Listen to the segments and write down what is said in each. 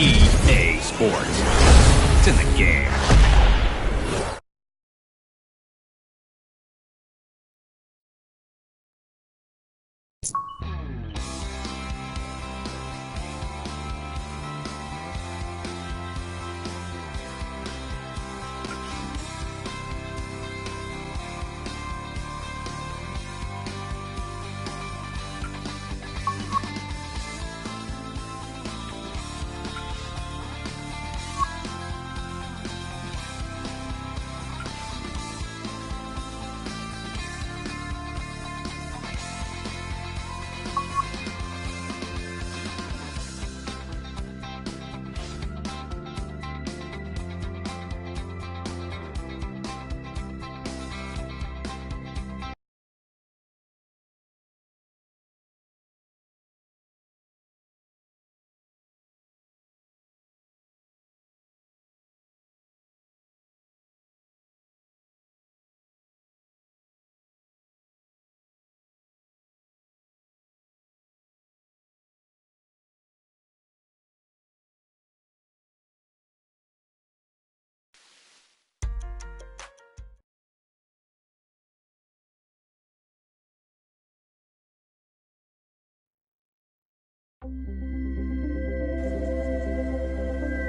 EA Sports. It's in the game.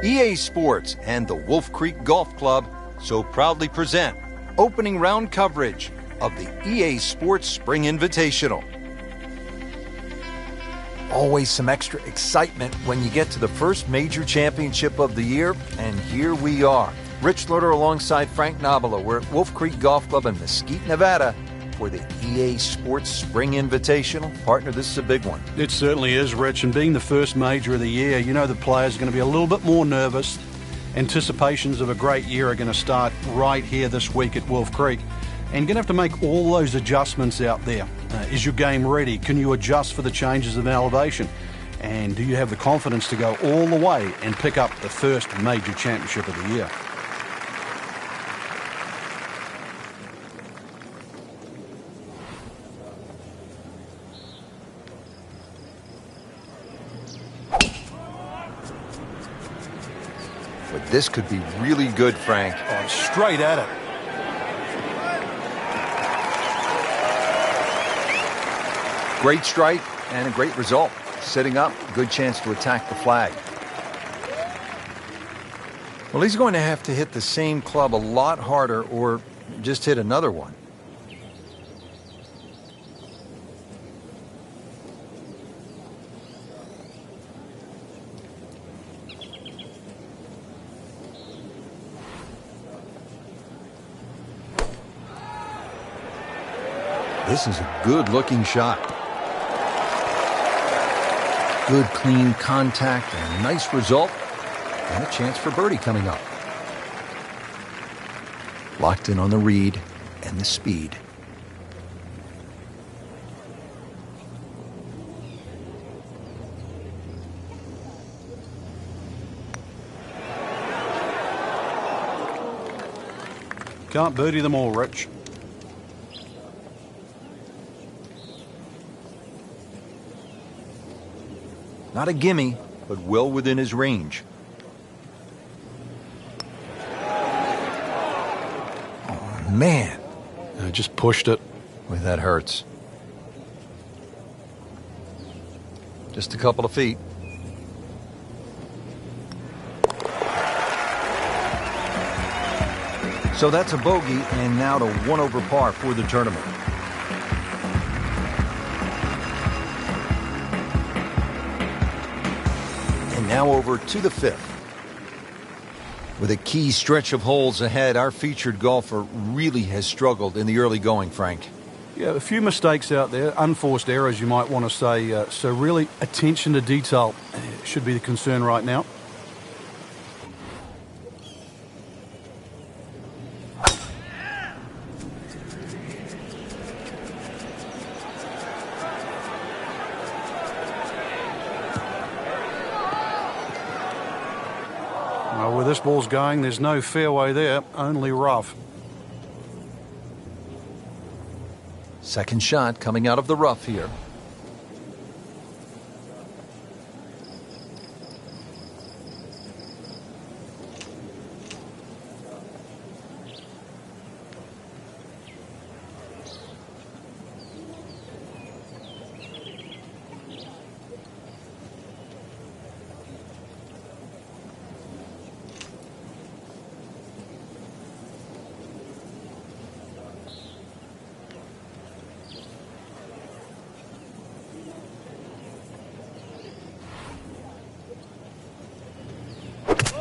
EA Sports and the Wolf Creek Golf Club so proudly present opening round coverage of the EA Sports Spring Invitational. Always some extra excitement when you get to the first major championship of the year, and here we are. Rich Lerner alongside Frank Nobilo. We're at Wolf Creek Golf Club in Mesquite, Nevada for the EA Sports Spring Invitational. Partner, this is a big one. It certainly is, Rich, and being the first major of the year, you know the players are going to be a little bit more nervous. Anticipations of a great year are going to start right here this week at Wolf Creek, and going to have to make all those adjustments out there. Is your game ready? Can you adjust for the changes of elevation? And do you have the confidence to go all the way and pick up the first major championship of the year? But this could be really good, Frank. Oh, straight at it. Great strike and a great result. Setting up, good chance to attack the flag. Well, he's going to have to hit the same club a lot harder or just hit another one. This is a good-looking shot. Good, clean contact and a nice result. And a chance for birdie coming up. Locked in on the read and the speed. Can't birdie them all, Rich. Not a gimme, but well within his range. Oh, man. I just pushed it. Boy, that hurts. Just a couple of feet. So that's a bogey, and now to 1 over par for the tournament. Now over to the 5th. With a key stretch of holes ahead, our featured golfer really has struggled in the early going, Frank. Yeah, a few mistakes out there, unforced errors you might want to say. So really, attention to detail should be the concern right now. Well, where this ball's going, there's no fairway there, only rough. Second shot coming out of the rough here.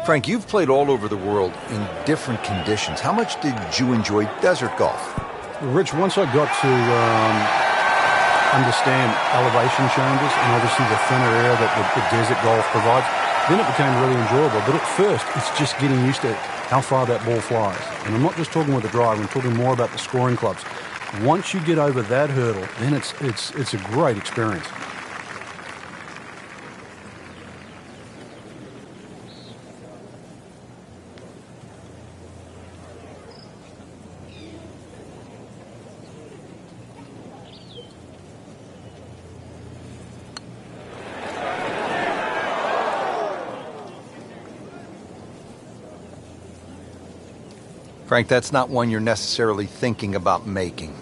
Frank, you've played all over the world in different conditions. How much did you enjoy desert golf? Rich, once I got to understand elevation changes and obviously the thinner air that the desert golf provides, then it became really enjoyable. But at first, it's just getting used to how far that ball flies. And I'm not just talking with the driver, I'm talking more about the scoring clubs. Once you get over that hurdle, then it's a great experience. Frank, that's not one you're necessarily thinking about making.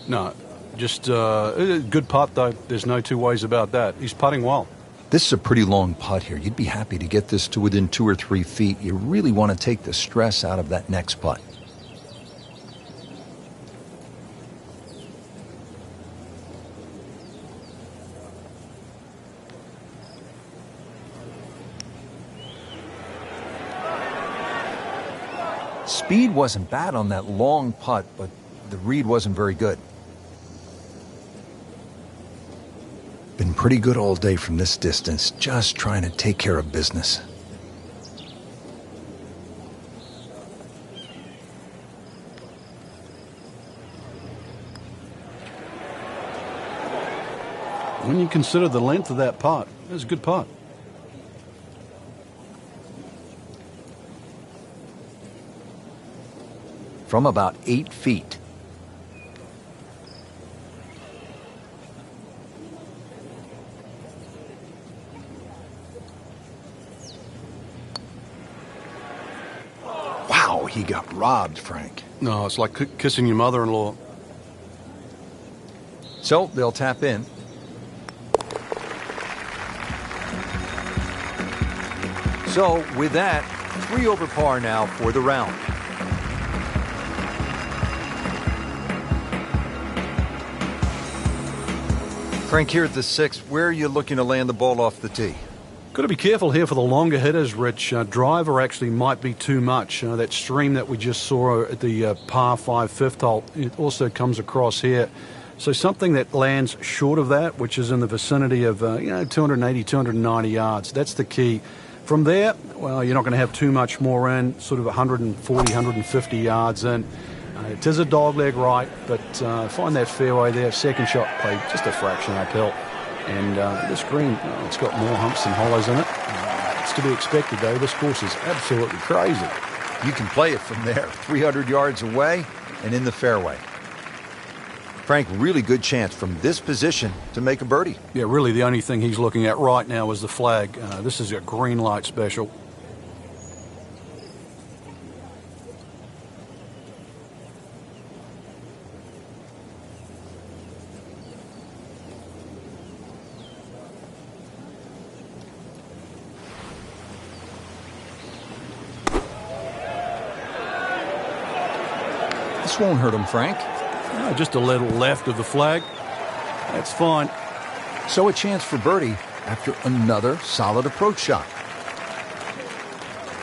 No, just a good putt, though. There's no two ways about that. He's putting well. This is a pretty long putt here. You'd be happy to get this to within 2 or 3 feet. You really want to take the stress out of that next putt. Speed wasn't bad on that long putt, but the read wasn't very good. Been pretty good all day from this distance, just trying to take care of business. When you consider the length of that putt, it was a good putt. From about 8 feet. Wow, he got robbed, Frank. No, it's like kissing your mother-in-law. So they'll tap in. So with that, 3 over par now for the round. Frank, here at the 6th, where are you looking to land the ball off the tee? Got to be careful here for the longer hitters, Rich. Driver actually might be too much. That stream that we just saw at the par 5 fifth hole, it also comes across here. So something that lands short of that, which is in the vicinity of 280, 290 yards. That's the key. From there, well, you're not going to have too much more in, sort of 140, 150 yards in. It is a dogleg right, but find that fairway there. Second shot played just a fraction uphill. And this green, it's got more humps and hollows in it. It's to be expected, though. This course is absolutely crazy. You can play it from there, 300 yards away and in the fairway. Frank, really good chance from this position to make a birdie. Yeah, really the only thing he's looking at right now is the flag. This is a green light special. This won't hurt him, Frank. Just a little left of the flag. That's fine. So a chance for birdie after another solid approach shot.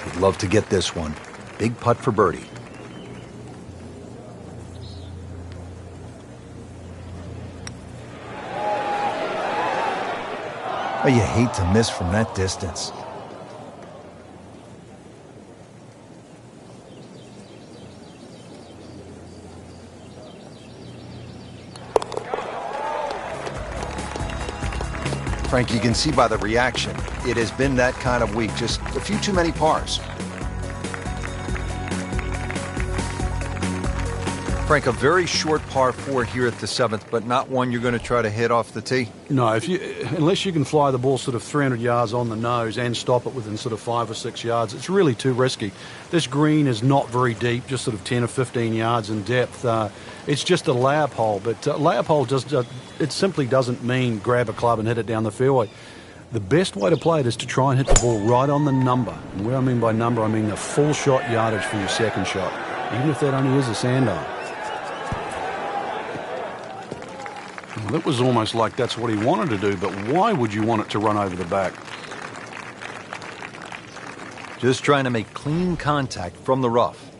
He'd love to get this one. Big putt for birdie. Oh, you hate to miss from that distance. Frank, you can see by the reaction, it has been that kind of week. Just a few too many pars. Frank, a very short par 4 here at the 7th, but not one you're going to try to hit off the tee? No, unless you can fly the ball sort of 300 yards on the nose and stop it within sort of 5 or 6 yards, it's really too risky. This green is not very deep, just sort of 10 or 15 yards in depth. It's just a layup hole, but layup hole it simply doesn't mean grab a club and hit it down the fairway. The best way to play it is to try and hit the ball right on the number. And what I mean by number, I mean the full shot yardage for your second shot, even if that only is a sand iron. Well, that was almost like that's what he wanted to do, but why would you want it to run over the back? Just trying to make clean contact from the rough.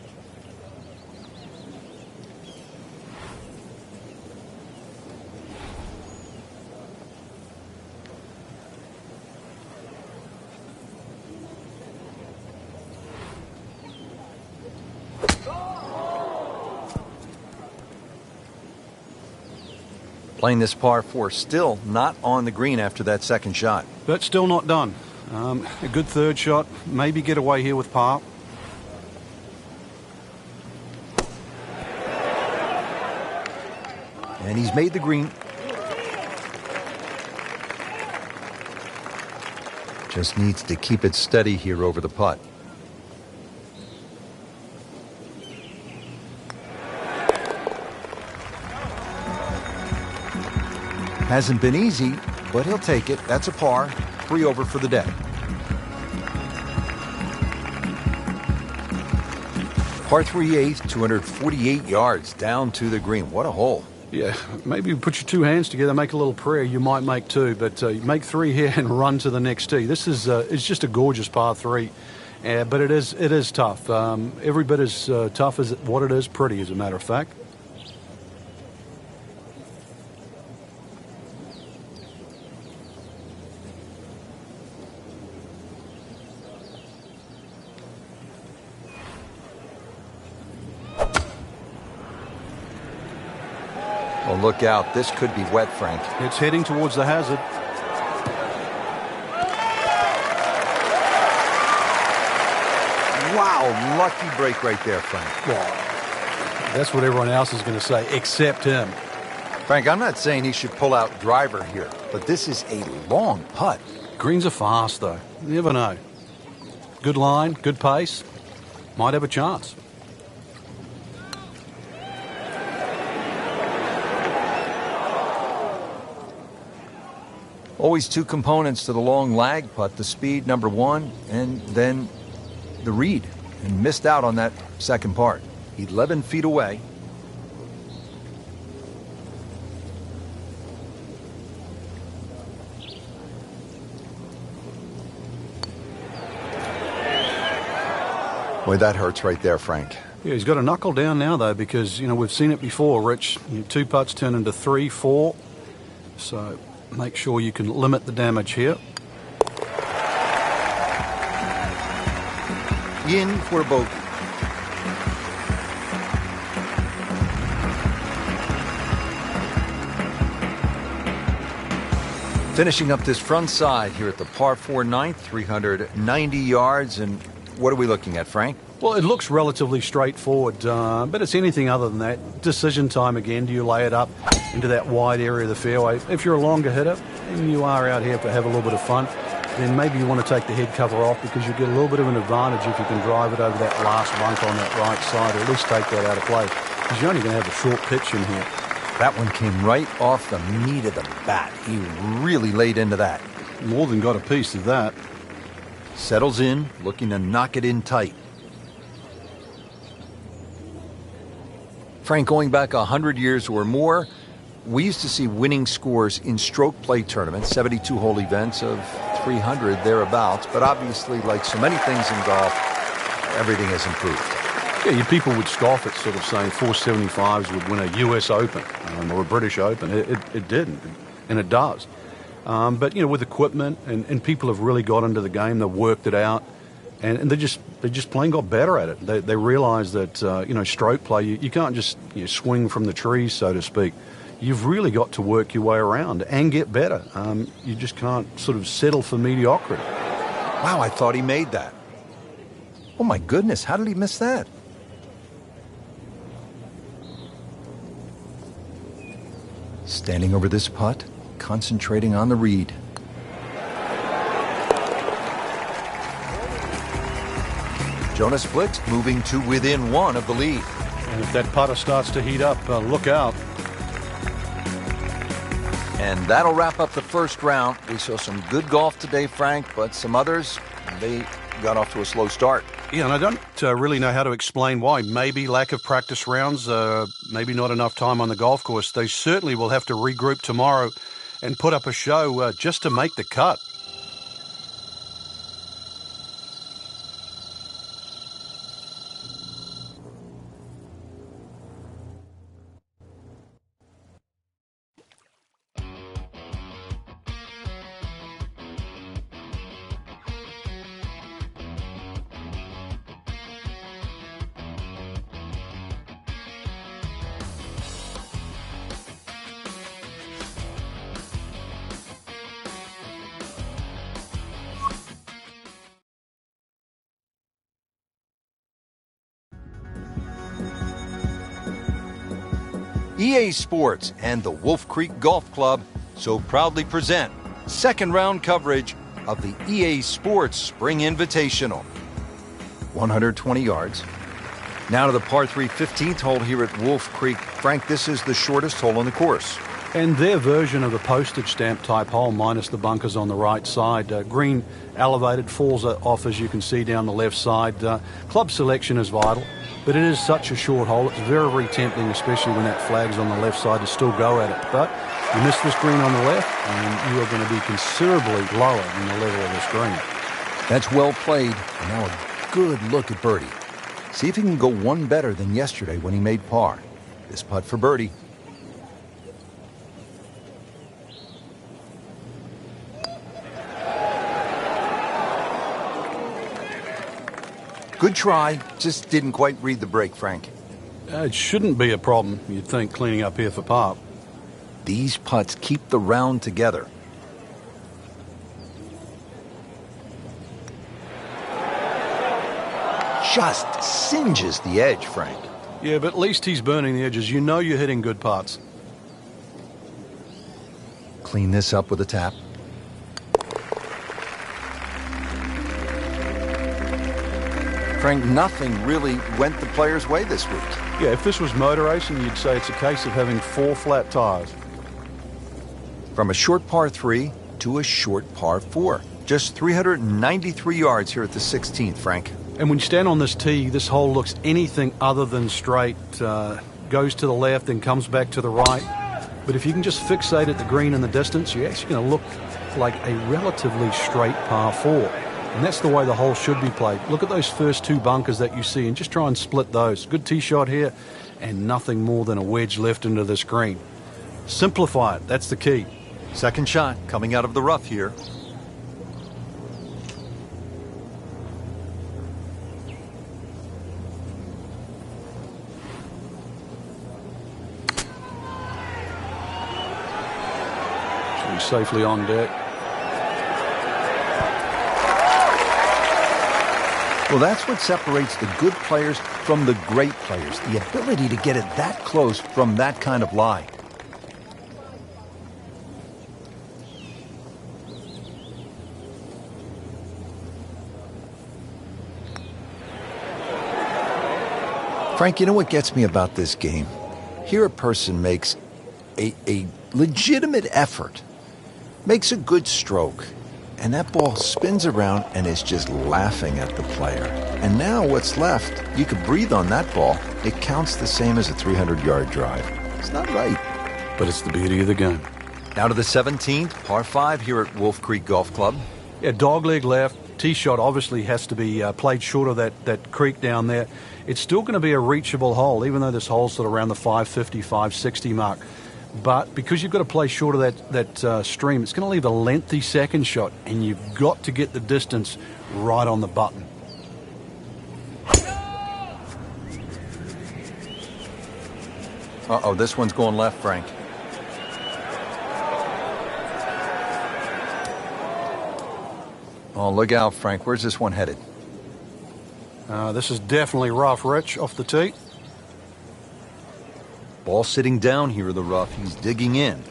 Playing this par 4, still not on the green after that second shot. But still not done. A good third shot. Maybe get away here with par. And he's made the green. Just needs to keep it steady here over the putt. Hasn't been easy, but he'll take it. That's a par. 3 over for the day. Par 3 8th, 248 yards down to the green. What a hole. Yeah, maybe put your two hands together, make a little prayer. You might make two, but make 3 here and run to the next tee. This is it's just a gorgeous par 3, but it is tough. Every bit as tough as what it is pretty, as a matter of fact. Well, look out. This could be wet, Frank. It's heading towards the hazard. Wow, lucky break right there, Frank. Well, that's what everyone else is going to say, except him. Frank, I'm not saying he should pull out driver here, but this is a long putt. Greens are fast, though. You never know. Good line, good pace. Might have a chance. Always two components to the long lag putt, the speed, number one, and then the read. And missed out on that second part. 11 feet away. Boy, that hurts right there, Frank. Yeah, he's got to knuckle down now, though, because, we've seen it before, Rich. 2 putts turn into 3, 4. So make sure you can limit the damage here. In for a bogey. Finishing up this front side here at the par 4 ninth, 390 yards. And what are we looking at, Frank? Well, it looks relatively straightforward, but it's anything other than that. Decision time again. Do you lay it up into that wide area of the fairway? If you're a longer hitter and you are out here to have a little bit of fun, then maybe you want to take the head cover off because you get a little bit of an advantage if you can drive it over that last bunk on that right side, or at least take that out of play, because you're only going to have a short pitch in here. That one came right off the meat of the bat. He really laid into that. More than got a piece of that. Settles in, looking to knock it in tight. Frank, going back 100 years or more, we used to see winning scores in stroke play tournaments, 72-hole events of 300 thereabouts. But obviously, like so many things in golf, everything has improved. Yeah, people would scoff at sort of saying 475s would win a U.S. Open or a British Open. It didn't, and it does. But, with equipment, and people have really got into the game, they've worked it out, and they just plain got better at it. They realize that, stroke play, you can't just swing from the trees, so to speak. You've really got to work your way around and get better. You just can't sort of settle for mediocrity. Wow, I thought he made that. Oh, my goodness, how did he miss that? Standing over this putt, concentrating on the read. Jonas Blixt moving to within 1 of the lead. And if that putter starts to heat up, look out. And that'll wrap up the first round. We saw some good golf today, Frank, but some others, they got off to a slow start. Yeah, and I don't really know how to explain why. Maybe lack of practice rounds, maybe not enough time on the golf course. They certainly will have to regroup tomorrow and put up a show just to make the cut. EA Sports and the Wolf Creek Golf Club so proudly present second round coverage of the EA Sports Spring Invitational. 120 yards. Now to the par 3 15th hole here at Wolf Creek. Frank, this is the shortest hole on the course. And their version of a postage stamp type hole, minus the bunkers on the right side. Green elevated, falls off as you can see down the left side. Club selection is vital, but it is such a short hole. It's very, very tempting, especially when that flag's on the left side, to still go at it. But you miss this green on the left, and you are going to be considerably lower than the level of this green. That's well played. And now a good look at birdie. See if he can go one better than yesterday when he made par. This putt for birdie. Good try, just didn't quite read the break, Frank. It shouldn't be a problem, you'd think, cleaning up here for par. These putts keep the round together. Just singes the edge, Frank. Yeah, but at least he's burning the edges. You know you're hitting good putts. Clean this up with a tap. Frank, nothing really went the player's way this week. Yeah, if this was motor racing, you'd say it's a case of having 4 flat tires. From a short par 3 to a short par 4. Just 393 yards here at the 16th, Frank. And when you stand on this tee, this hole looks anything other than straight. Goes to the left and comes back to the right. But if you can just fixate at the green in the distance, you're actually going to look like a relatively straight par 4. And that's the way the hole should be played. Look at those first 2 bunkers that you see and just try and split those. Good tee shot here and nothing more than a wedge left into this green. Simplify it. That's the key. Second shot coming out of the rough here. Should be safely on deck. Well, that's what separates the good players from the great players. The ability to get it that close from that kind of lie. Frank, you know what gets me about this game? Here a person makes a legitimate effort, makes a good stroke, and that ball spins around and is just laughing at the player. And now what's left, you could breathe on that ball. It counts the same as a 300-yard drive. It's not right. But it's the beauty of the game. Now to the 17th, par 5 here at Wolf Creek Golf Club. Yeah, dogleg left. Tee shot obviously has to be played short of that creek down there. It's still going to be a reachable hole, even though this hole's sort of around the 550, 560 mark. But because you've got to play short of that stream, it's going to leave a lengthy second shot, and you've got to get the distance right on the button. Uh-oh, this one's going left, Frank. Oh, look out, Frank. Where's this one headed? This is definitely rough, Rich, off the tee. Ball sitting down here in the rough. He's digging in.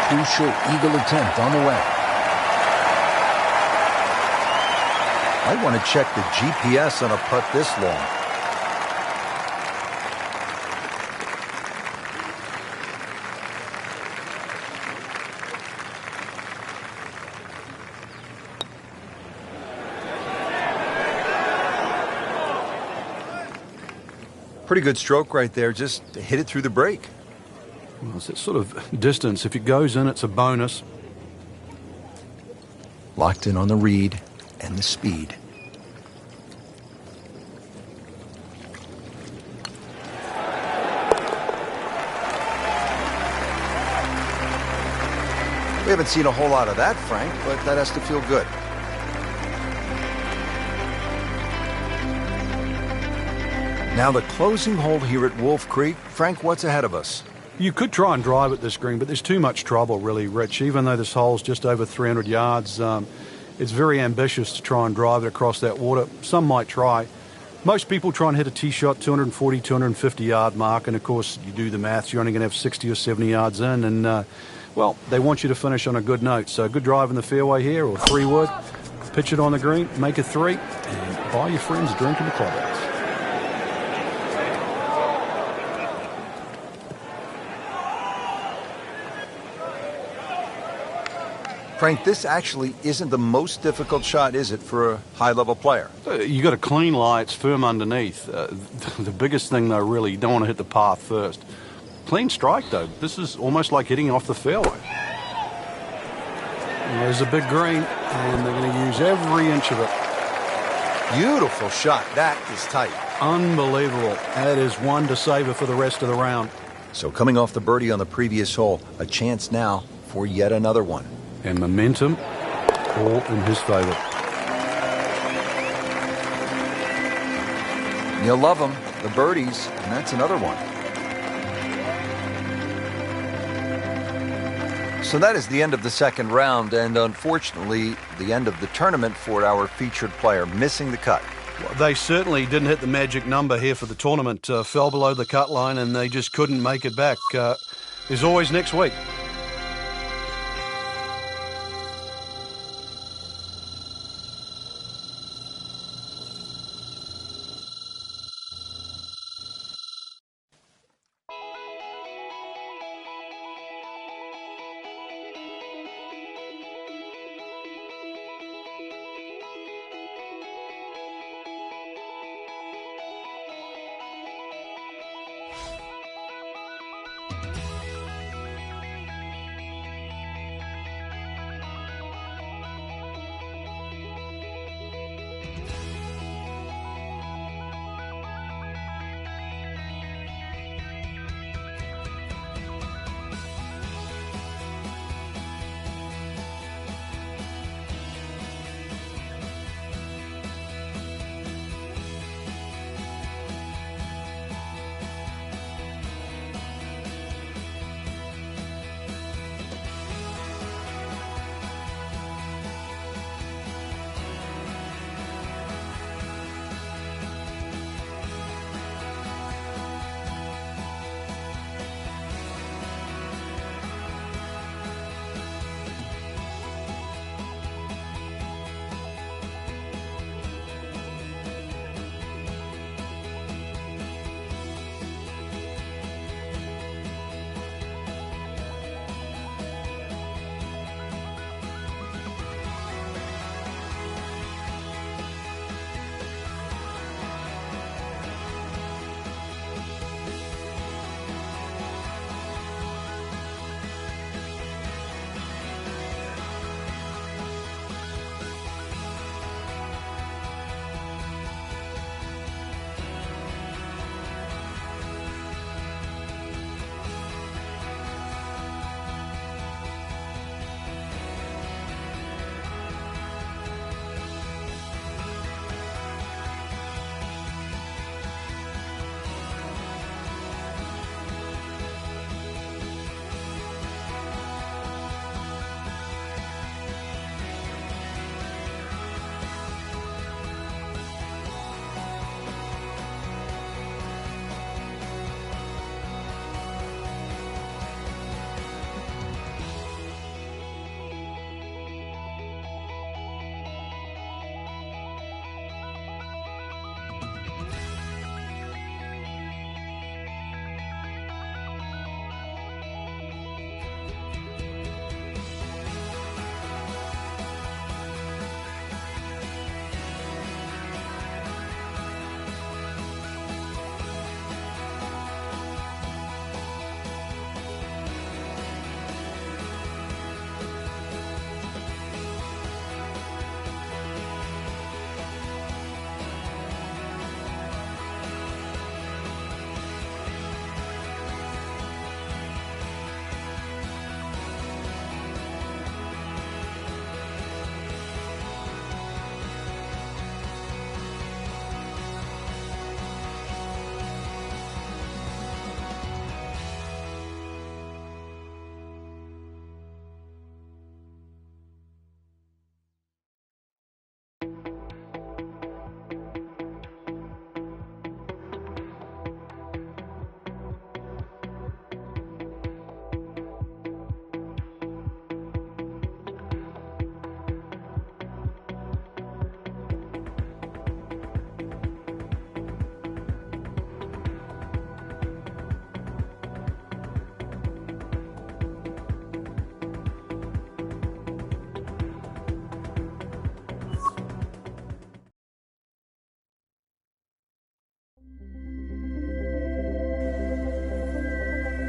Crucial eagle attempt on the way. I want to check the GPS on a putt this long. Pretty good stroke right there, just hit it through the break. Well, it's that sort of distance. If it goes in, it's a bonus. Locked in on the read and the speed. We haven't seen a whole lot of that, Frank, but that has to feel good. Now the closing hole here at Wolf Creek. Frank, what's ahead of us? You could try and drive at this green, but there's too much trouble, really, Rich. Even though this hole's just over 300 yards, it's very ambitious to try and drive it across that water. Some might try. Most people try and hit a tee shot 240, 250 yard mark, and of course, you do the maths, you're only going to have 60 or 70 yards in, and well, they want you to finish on a good note. So a good drive in the fairway here, or 3-wood, pitch it on the green, make a 3, and buy your friends a drink in the clubhouse. Frank, this actually isn't the most difficult shot, is it, for a high-level player? You got a clean lie, it's firm underneath. The biggest thing, though, really, you don't want to hit the path first. Clean strike, though. This is almost like hitting off the fairway. And there's a big green, and they're going to use every inch of it. Beautiful shot. That is tight. Unbelievable. That is one to savor for the rest of the round. So coming off the birdie on the previous hole, a chance now for yet another one. And momentum all in his favor. You'll love them, the birdies, and that's another one. So that is the end of the second round, and unfortunately, the end of the tournament for our featured player, missing the cut. Well, they certainly didn't hit the magic number here for the tournament. Fell below the cut line, and they just couldn't make it back. There's always next week.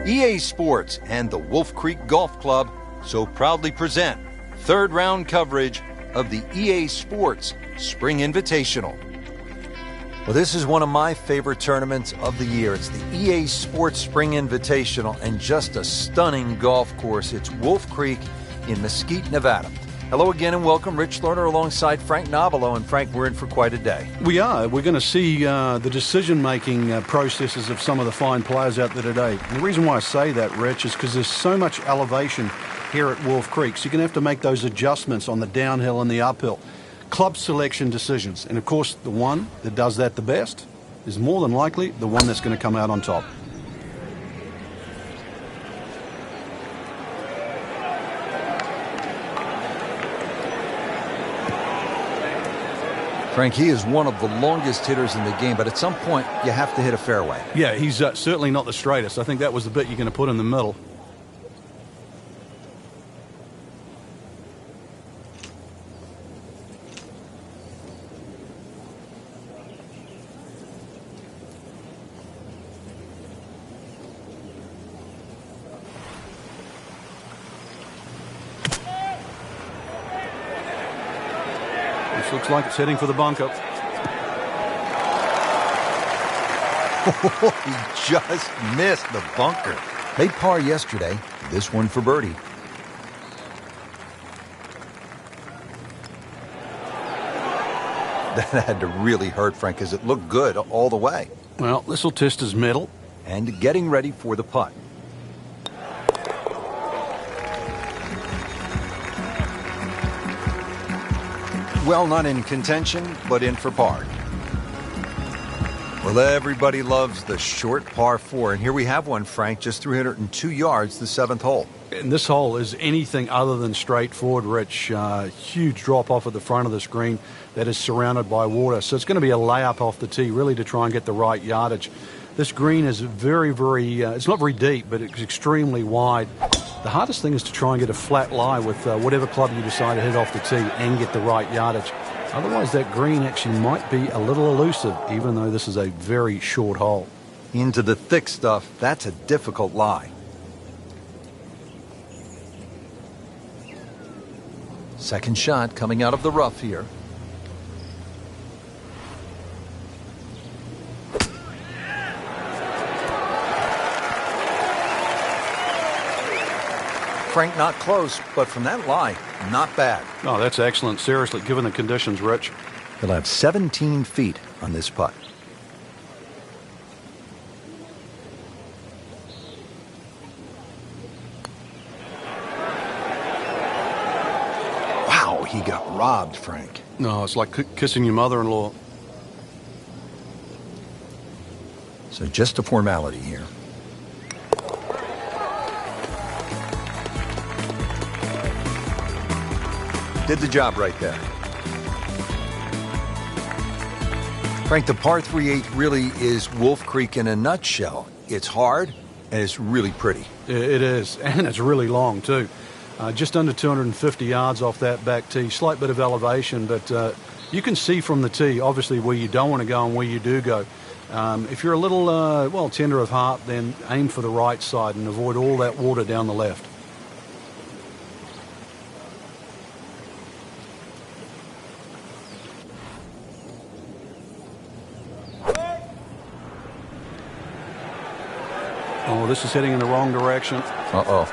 EA Sports and the Wolf Creek Golf Club so proudly present third round coverage of the EA Sports Spring Invitational. Well, this is one of my favorite tournaments of the year. It's the EA Sports Spring Invitational and just a stunning golf course. It's Wolf Creek in Mesquite, Nevada. Hello again and welcome. Rich Lerner alongside Frank Nobilo. And Frank, we're in for quite a day. We are. We're going to see the decision-making processes of some of the fine players out there today. And the reason why I say that, Rich, is because there's so much elevation here at Wolf Creek. So you're going to have to make those adjustments on the downhill and the uphill. Club selection decisions. And, of course, the one that does that the best is more than likely the one that's going to come out on top. Frank, he is one of the longest hitters in the game, but at some point you have to hit a fairway. Yeah, he's certainly not the straightest. I think that was the bit you're going to put in the middle. Looks like it's heading for the bunker. He just missed the bunker. Made par yesterday. This one for birdie. That had to really hurt, Frank, because it looked good all the way. Well, this will test his mettle. And getting ready for the putt. Well, not in contention, but in for par. Well, everybody loves the short par 4, and here we have one, Frank, just 302 yards, the 7th hole. And this hole is anything other than straightforward, Rich. Huge drop off at the front of the screen that is surrounded by water. So it's going to be a layup off the tee, really, to try and get the right yardage. This green is very, it's not very deep, but it's extremely wide. The hardest thing is to try and get a flat lie with whatever club you decide to hit off the tee and get the right yardage. Otherwise, that green actually might be a little elusive, even though this is a very short hole. Into the thick stuff, that's a difficult lie. Second shot coming out of the rough here. Frank, not close, but from that lie, not bad. Oh, that's excellent. Seriously, given the conditions, Rich. He'll have 17 feet on this putt. Wow, he got robbed, Frank. No, it's like kissing your mother-in-law. So just a formality here. Did the job right there. Frank, the par 3/8 really is Wolf Creek in a nutshell. It's hard, and it's really pretty. It is, and it's really long, too. Just under 250 yards off that back tee. Slight bit of elevation, but you can see from the tee, obviously, where you don't want to go and where you do go. If you're a little, tender of heart, then aim for the right side and avoid all that water down the left. Oh, this is heading in the wrong direction. Uh-oh.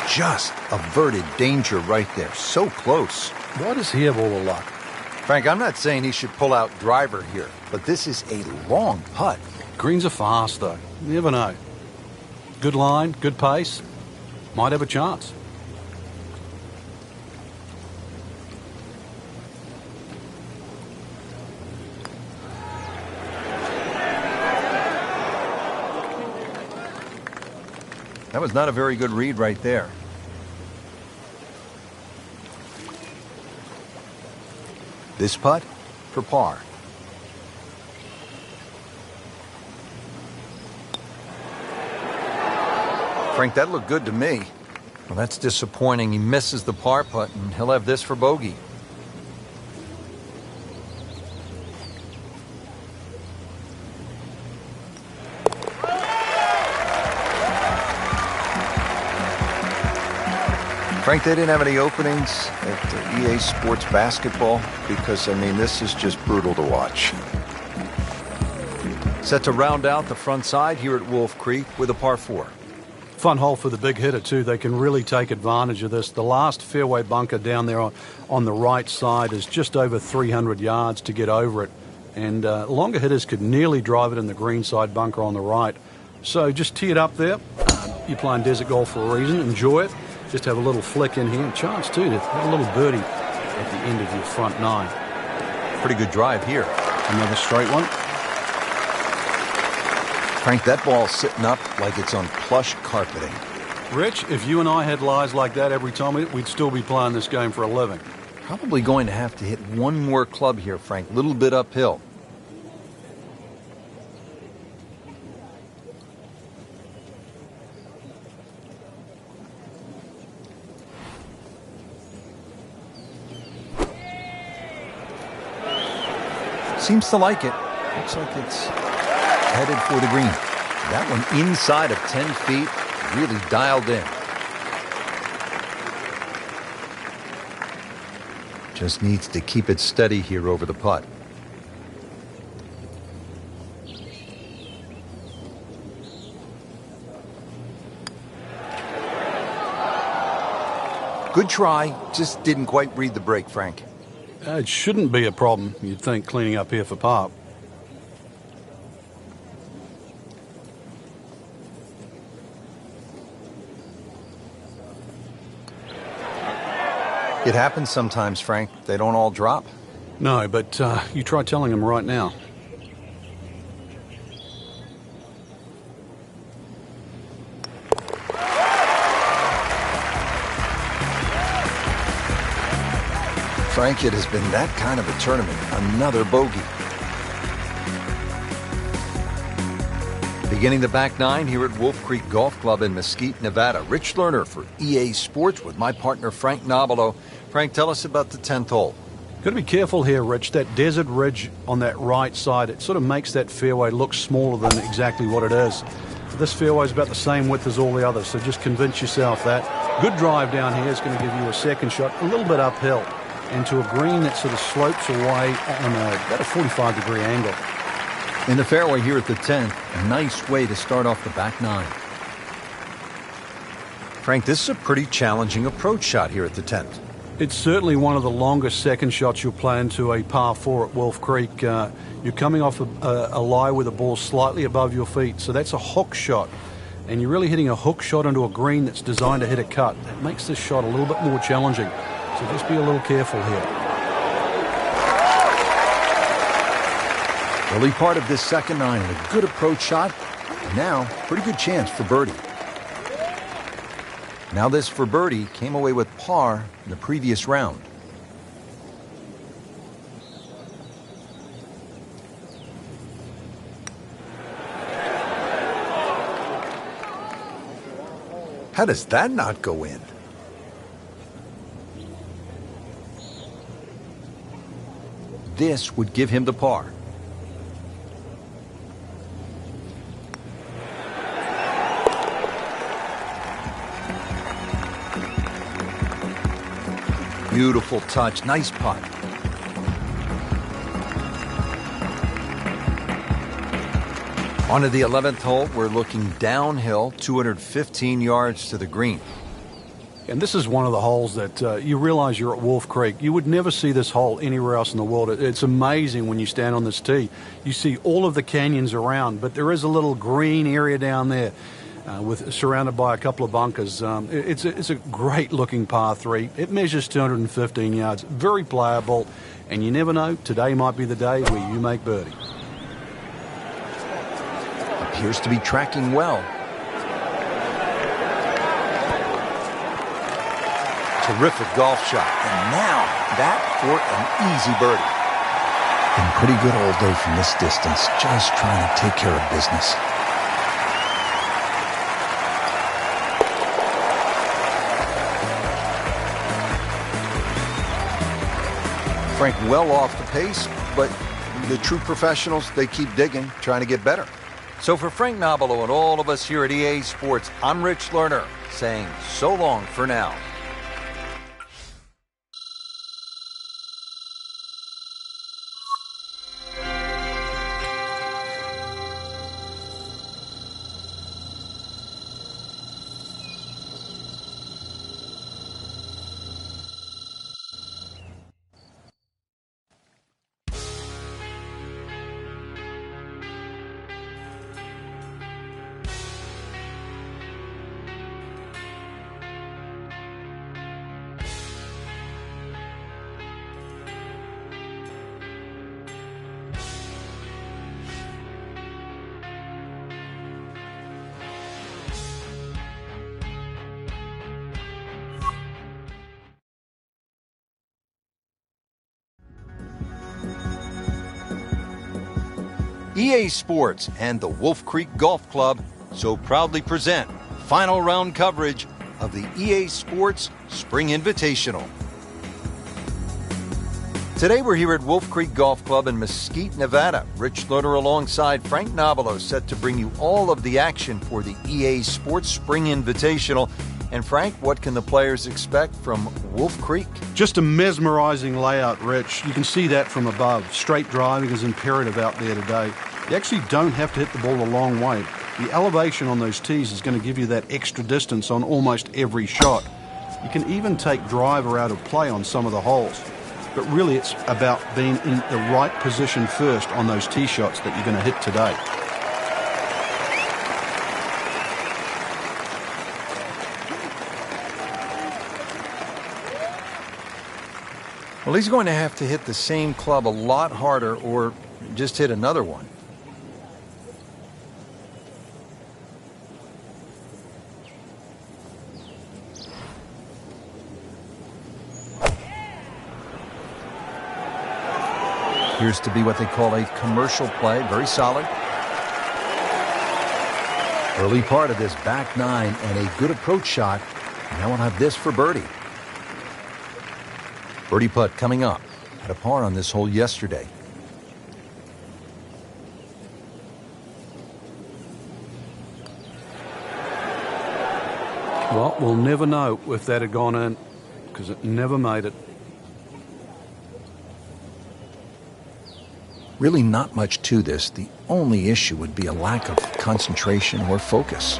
Just averted danger right there. So close. Why does he have all the luck? Frank, I'm not saying he should pull out driver here, but this is a long putt. Greens are fast, though. You never know. Good line, good pace. Might have a chance. That was not a very good read right there. This putt for par. Frank, that looked good to me. Well, that's disappointing. He misses the par putt, and he'll have this for bogey. Frank, they didn't have any openings at EA Sports Basketball because, I mean, this is just brutal to watch. Set to round out the front side here at Wolf Creek with a par 4. Fun hole for the big hitter, too. They can really take advantage of this. The last fairway bunker down there on the right side is just over 300 yards to get over it. And longer hitters could nearly drive it in the green side bunker on the right. So just tee it up there. You're playing desert golf for a reason. Enjoy it. Just have a little flick in here. Chance, too, to have a little birdie at the end of your front 9. Pretty good drive here. Another straight one. Frank, that ball's sitting up like it's on plush carpeting. Rich, if you and I had lies like that every time, we'd still be playing this game for a living. Probably going to have to hit one more club here, Frank. A little bit uphill. Seems to like it. Looks like it's headed for the green. That one inside of 10 feet, really dialed in. Just needs to keep it steady here over the putt. Good try, just didn't quite read the break, Frank. It shouldn't be a problem, you'd think, cleaning up here for par. It happens sometimes, Frank. They don't all drop. No, but you try telling them right now. Frank, it has been that kind of a tournament. Another bogey. Beginning the back 9 here at Wolf Creek Golf Club in Mesquite, Nevada. Rich Lerner for EA Sports with my partner Frank Nobilo. Frank, tell us about the 10th hole. Got to be careful here, Rich. That desert ridge on that right side, it sort of makes that fairway look smaller than exactly what it is. This fairway is about the same width as all the others, so just convince yourself that. Good drive down here is going to give you a second shot, a little bit uphill, into a green that sort of slopes away on about a 45-degree angle. In the fairway here at the 10th, a nice way to start off the back 9. Frank, this is a pretty challenging approach shot here at the 10th. It's certainly one of the longest second shots you'll play into a par 4 at Wolf Creek. You're coming off a lie with a ball slightly above your feet, so that's a hook shot. And you're really hitting a hook shot into a green that's designed to hit a cut. That makes this shot a little bit more challenging, so just be a little careful here. Early part of this second 9 and a good approach shot. And now, pretty good chance for birdie. Now this for birdie came away with par in the previous round. How does that not go in? This would give him the par. Beautiful touch. Nice putt. On to the 11th hole. We're looking downhill, 215 yards to the green. And this is one of the holes that you realize you're at Wolf Creek. You would never see this hole anywhere else in the world. It's amazing when you stand on this tee. You see all of the canyons around, but there is a little green area down there. Surrounded by a couple of bunkers. It's a great-looking par 3. It measures 215 yards. Very playable. And you never know, today might be the day where you make birdie. Appears to be tracking well. Terrific golf shot. And now, that for an easy birdie. Been pretty good all day from this distance. Just trying to take care of business. Frank well off the pace, but the true professionals, they keep digging, trying to get better. So for Frank Nobilo and all of us here at EA Sports, I'm Rich Lerner saying so long for now. EA Sports and the Wolf Creek Golf Club so proudly present final round coverage of the EA Sports Spring Invitational. Today we're here at Wolf Creek Golf Club in Mesquite, Nevada. Rich Loder alongside Frank Nobilo set to bring you all of the action for the EA Sports Spring Invitational. And Frank, what can the players expect from Wolf Creek? Just a mesmerizing layout, Rich. You can see that from above. Straight driving is imperative out there today. You actually don't have to hit the ball a long way. The elevation on those tees is going to give you that extra distance on almost every shot. You can even take driver out of play on some of the holes. But really it's about being in the right position first on those tee shots that you're going to hit today. Well, he's going to have to hit the same club a lot harder or just hit another one. Appears to be what they call a commercial play. Very solid. Early part of this back nine and a good approach shot. Now we'll have this for birdie. Birdie putt coming up. Had a par on this hole yesterday. Well, we'll never know if that had gone in because it never made it. Really not much to this. The only issue would be a lack of concentration or focus.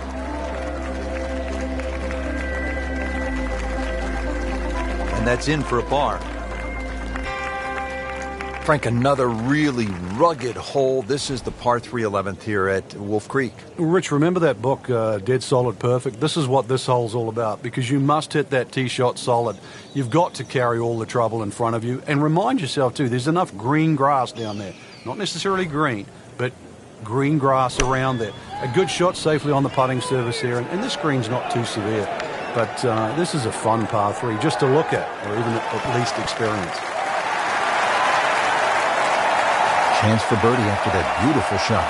And that's in for a par. Frank, another really rugged hole. This is the par 3 11th here at Wolf Creek. Rich, remember that book, Dead Solid Perfect? This is what this hole's all about because you must hit that tee shot solid. You've got to carry all the trouble in front of you. And remind yourself, too, there's enough green grass down there. Not necessarily green, but green grass around there. A good shot safely on the putting surface here. And this green's not too severe. But this is a fun par 3 just to look at or even at least experience. Chance for birdie after that beautiful shot.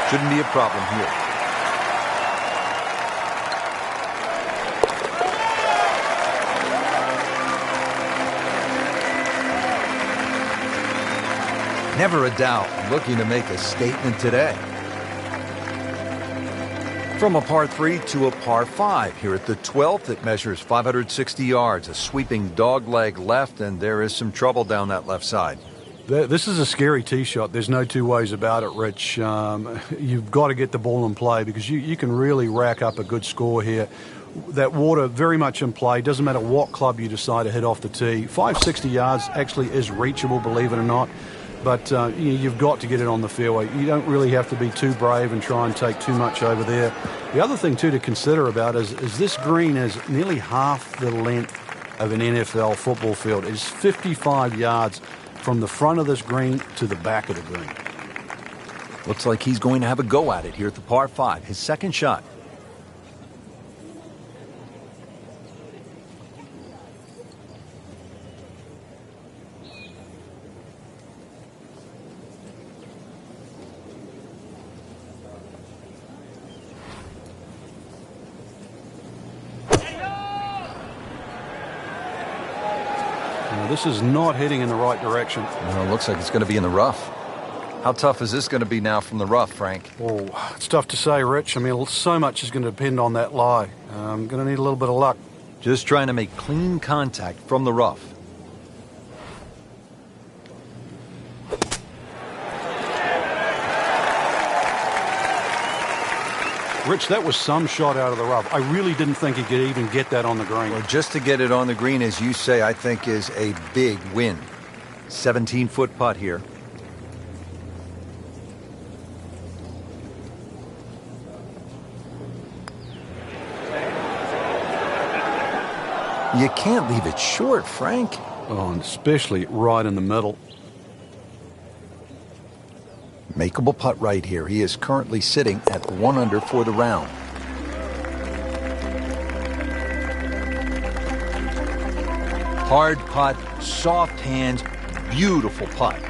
Shouldn't be a problem here. Never a doubt, looking to make a statement today. From a par 3 to a par 5 here at the 12th. It measures 560 yards, a sweeping dogleg left, and there is some trouble down that left side. This is a scary tee shot. There's no two ways about it, Rich. You've got to get the ball in play because you can really rack up a good score here. That water very much in play. Doesn't matter what club you decide to hit off the tee. 560 yards actually is reachable, believe it or not. But you've got to get it on the fairway. You don't really have to be too brave and try and take too much over there. The other thing, too, to consider about is this green is nearly half the length of an NFL football field. It's 55 yards from the front of this green to the back of the green. Looks like he's going to have a go at it here at the par 5. His second shot. This is not heading in the right direction. No, it looks like it's going to be in the rough. How tough is this going to be now from the rough, Frank? Oh, it's tough to say, Rich. I mean, so much is going to depend on that lie. I'm going to need a little bit of luck. Just trying to make clean contact from the rough. Rich, that was some shot out of the rough. I really didn't think he could even get that on the green. Well, just to get it on the green, as you say, I think is a big win. 17-foot putt here. You can't leave it short, Frank. Oh, and especially right in the middle. Makeable putt right here. He is currently sitting at 1 under for the round. Hard putt, soft hands, beautiful putt.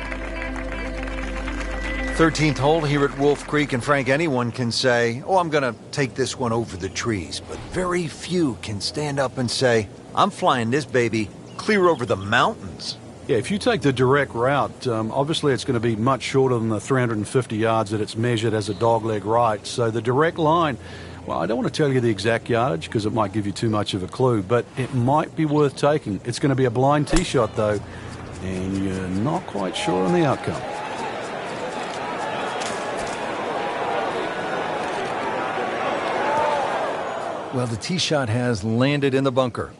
13th hole here at Wolf Creek, and Frank, anyone can say, oh, I'm going to take this one over the trees, but very few can stand up and say, I'm flying this baby clear over the mountains. Yeah, if you take the direct route, obviously it's going to be much shorter than the 350 yards that it's measured as a dogleg right. So the direct line, well, I don't want to tell you the exact yardage because it might give you too much of a clue, but it might be worth taking. It's going to be a blind tee shot, though, and you're not quite sure on the outcome. Well, the tee shot has landed in the bunker.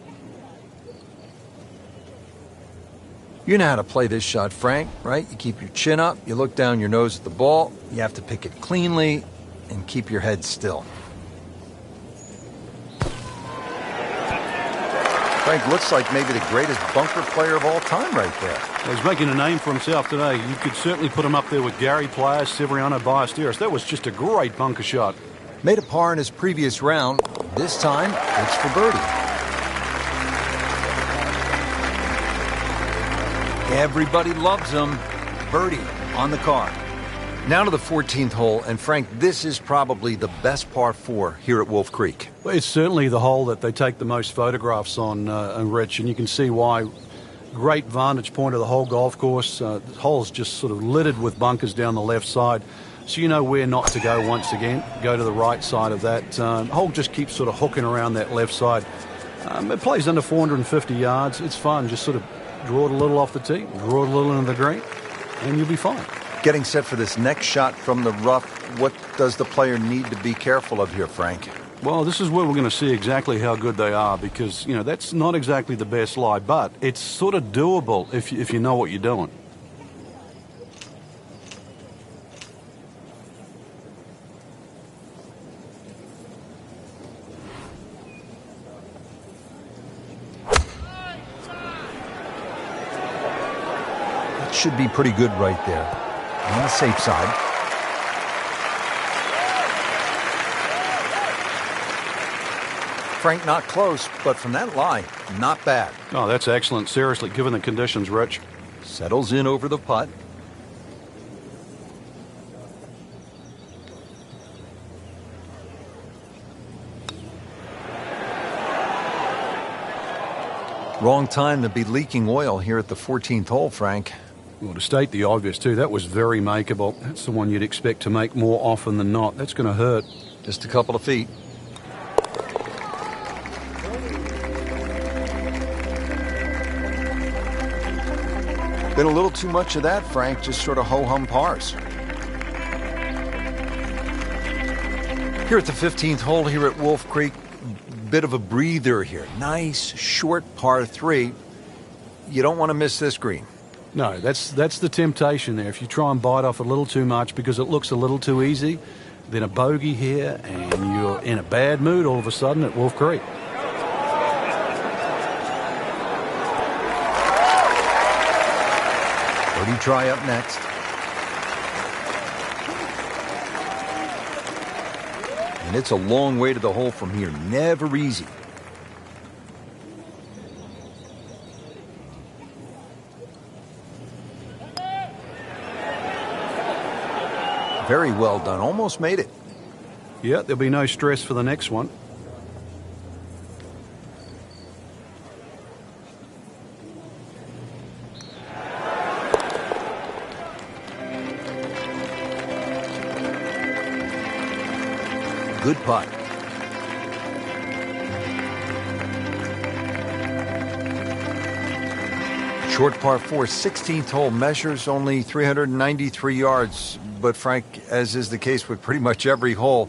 You know how to play this shot, Frank, right? You keep your chin up, you look down your nose at the ball, you have to pick it cleanly, and keep your head still. Frank looks like maybe the greatest bunker player of all time right there. He's making a name for himself today. You could certainly put him up there with Gary Player, Severiano Ballesteros. That was just a great bunker shot. Made a par in his previous round. This time, it's for birdie. Everybody loves him. Birdie on the card. Now to the 14th hole, and Frank, this is probably the best par 4 here at Wolf Creek. Well, it's certainly the hole that they take the most photographs on, Rich, and you can see why. Great vantage point of the whole golf course. The hole's just sort of littered with bunkers down the left side. So you know where not to go once again. Go to the right side of that. Hole just keeps sort of hooking around that left side. It plays under 450 yards. It's fun. Just sort of draw it a little off the tee, draw it a little into the green, and you'll be fine. Getting set for this next shot from the rough, what does the player need to be careful of here, Frank? Well, this is where we're going to see exactly how good they are because, you know, that's not exactly the best lie, but it's sort of doable if you know what you're doing. Should be pretty good right there. On the safe side. Frank, not close, but from that lie, not bad. Oh, that's excellent. Seriously, given the conditions, Rich. Settles in over the putt. Wrong time to be leaking oil here at the 14th hole, Frank. Well, to state the obvious, too, that was very makeable. That's the one you'd expect to make more often than not. That's going to hurt. Just a couple of feet. Been a little too much of that, Frank. Just sort of ho-hum pars. Here at the 15th hole here at Wolf Creek, bit of a breather here. Nice, short par 3. You don't want to miss this green. No, that's the temptation there. If you try and bite off a little too much because it looks a little too easy, then a bogey here and you're in a bad mood all of a sudden at Wolf Creek. Birdie try up next. And it's a long way to the hole from here. Never easy. Very well done. Almost made it. Yeah, there'll be no stress for the next one. Good putt. Short par 4, 16th hole, measures only 393 yards. But Frank, as is the case with pretty much every hole,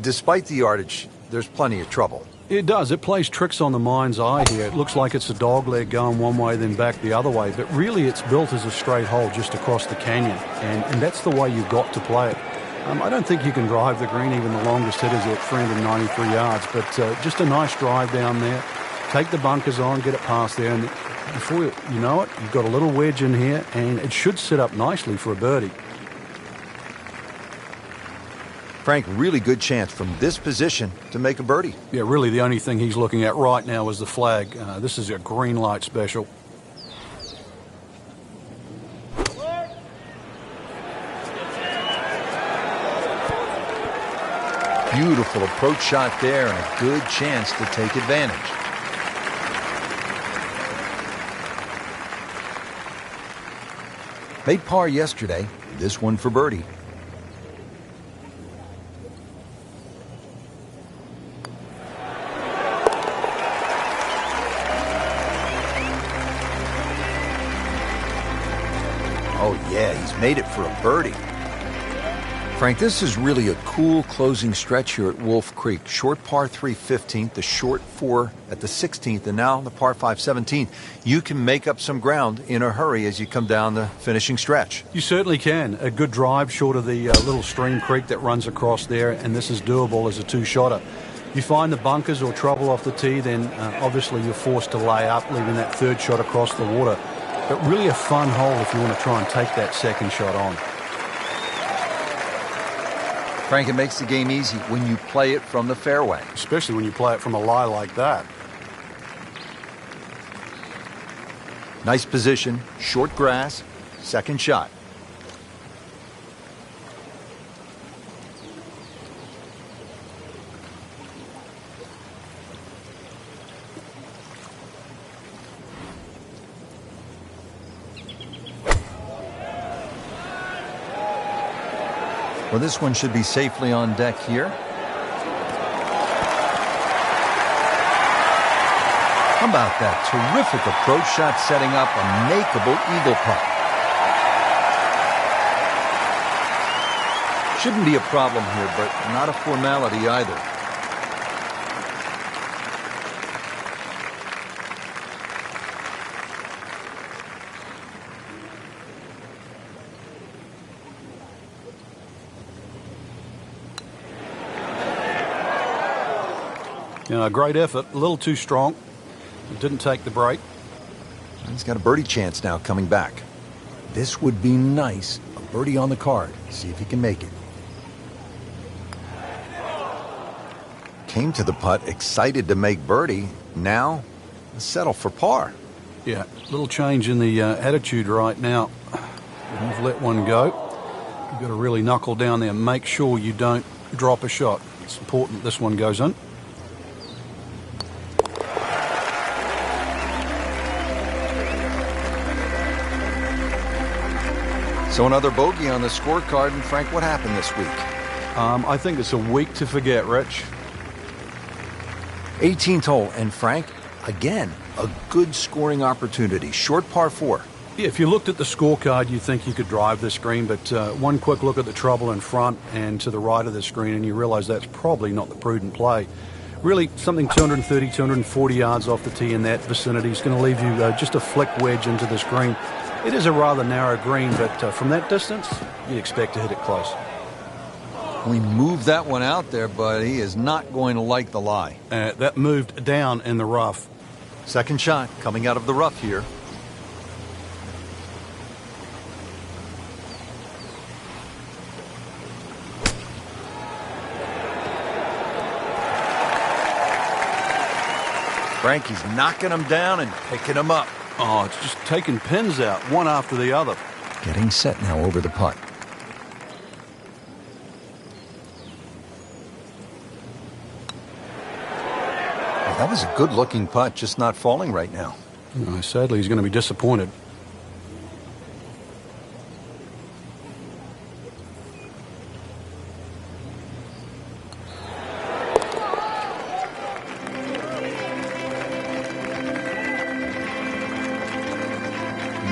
despite the yardage, there's plenty of trouble. It does. It plays tricks on the mind's eye here. It looks like it's a dog leg going one way, then back the other way. But really, it's built as a straight hole just across the canyon. And that's the way you've got to play it. I don't think you can drive the green, even the longest hitters at 393 yards. But just a nice drive down there. Take the bunkers on, get it past there. And before you know it, you've got a little wedge in here. And it should set up nicely for a birdie. Frank, really good chance from this position to make a birdie. Yeah, really the only thing he's looking at right now is the flag. This is a green light special. Beautiful approach shot there and a good chance to take advantage. Made par yesterday, this one for birdie. Oh yeah, he's made it for a birdie. Frank, this is really a cool closing stretch here at Wolf Creek. Short par 3 15th, the short 4 at the 16th, and now the par 5 17th. You can make up some ground in a hurry as you come down the finishing stretch. You certainly can. A good drive short of the little stream creek that runs across there, and this is doable as a two-shotter. You find the bunkers or trouble off the tee, then obviously you're forced to lay up, leaving that third shot across the water. But really a fun hole if you want to try and take that second shot on. Frank, it makes the game easy when you play it from the fairway. Especially when you play it from a lie like that. Nice position, short grass, second shot. Well, this one should be safely on deck here. How about that terrific approach shot setting up a makeable eagle putt? Shouldn't be a problem here, but not a formality either. You know, a great effort, a little too strong. It didn't take the break. He's got a birdie chance now coming back. This would be nice. A birdie on the card. See if he can make it. Came to the putt, excited to make birdie. Now, settle for par. Yeah, little change in the attitude right now. You've let one go. You've got to really knuckle down there and make sure you don't drop a shot. It's important this one goes in. So another bogey on the scorecard. And Frank, what happened this week? I think it's a week to forget, Rich. 18th hole, and Frank, again, a good scoring opportunity. Short par 4. Yeah, if you looked at the scorecard, you'd think you could drive this green, but one quick look at the trouble in front and to the right of the screen, and you realize that's probably not the prudent play. Really, something 230, 240 yards off the tee in that vicinity is going to leave you just a flick wedge into this green. It is a rather narrow green, but from that distance, you'd expect to hit it close. We moved that one out there, but he is not going to like the lie. That moved down in the rough. Second shot coming out of the rough here. Frankie's knocking him down and picking him up. Oh, it's just taking pins out, one after the other. Getting set now over the putt. Well, that was a good-looking putt, just not falling right now. Sadly, he's going to be disappointed.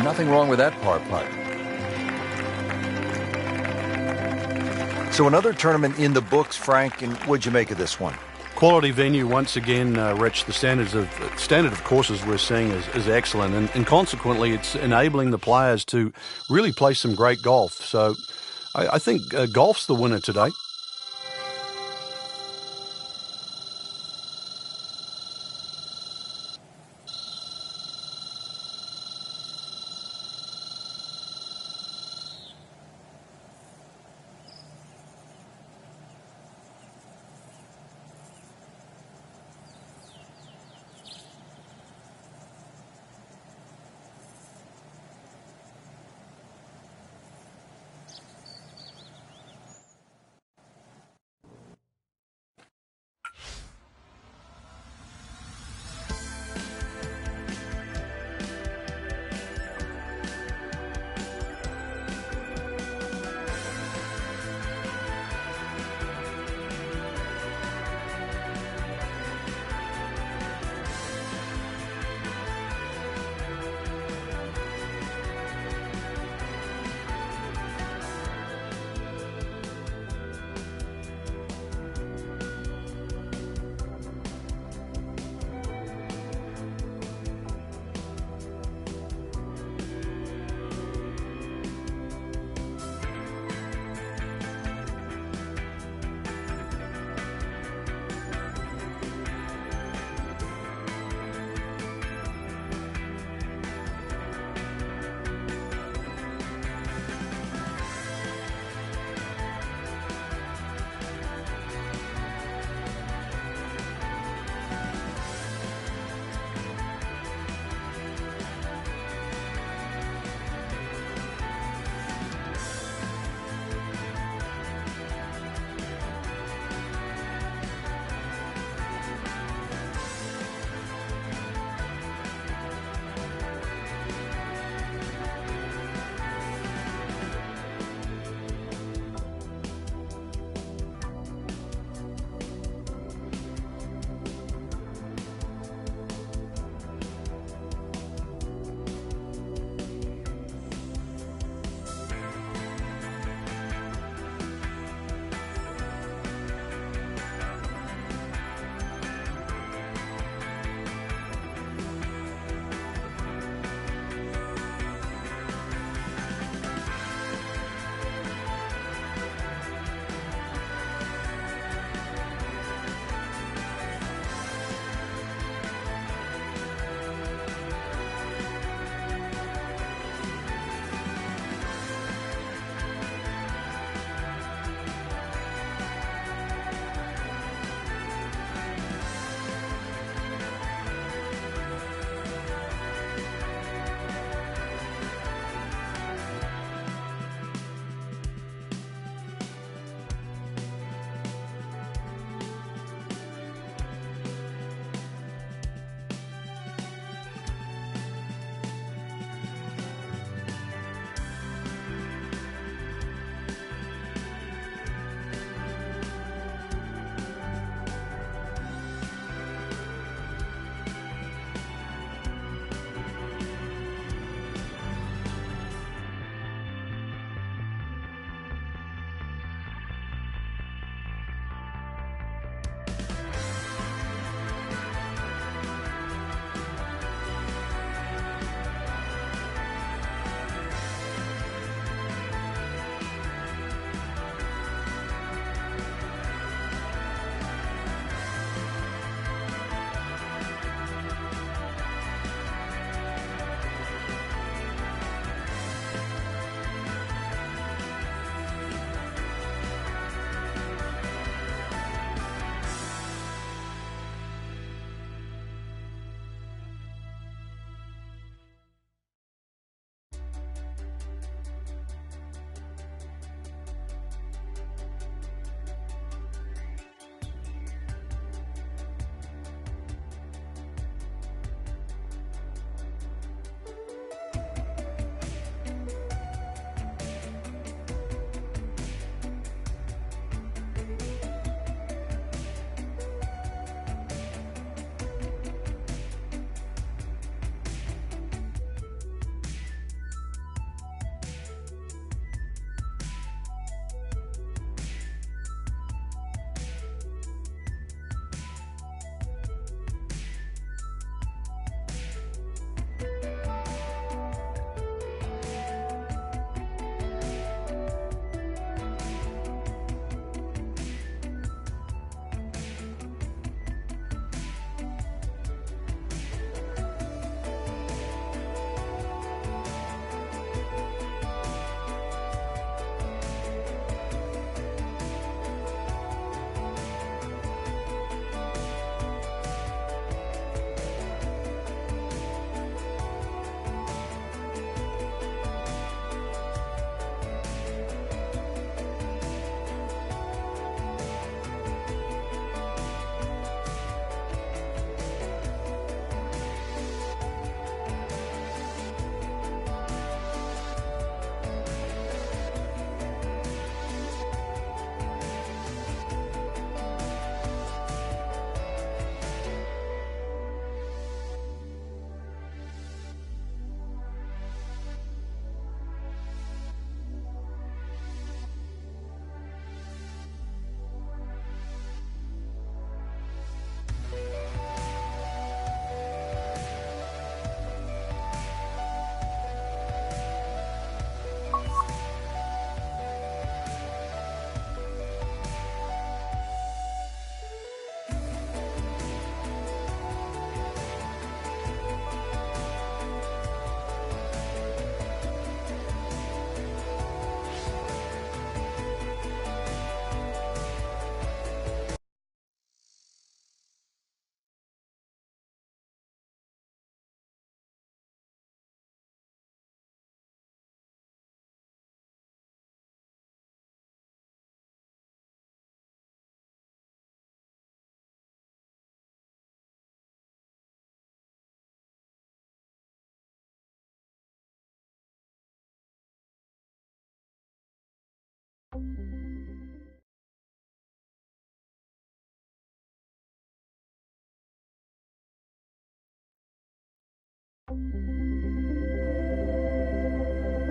Nothing wrong with that par putt. So another tournament in the books, Frank, and what'd you make of this one? Quality venue once again, Rich. The standard of courses we're seeing is excellent, and consequently, it's enabling the players to really play some great golf. So, I think golf's the winner today.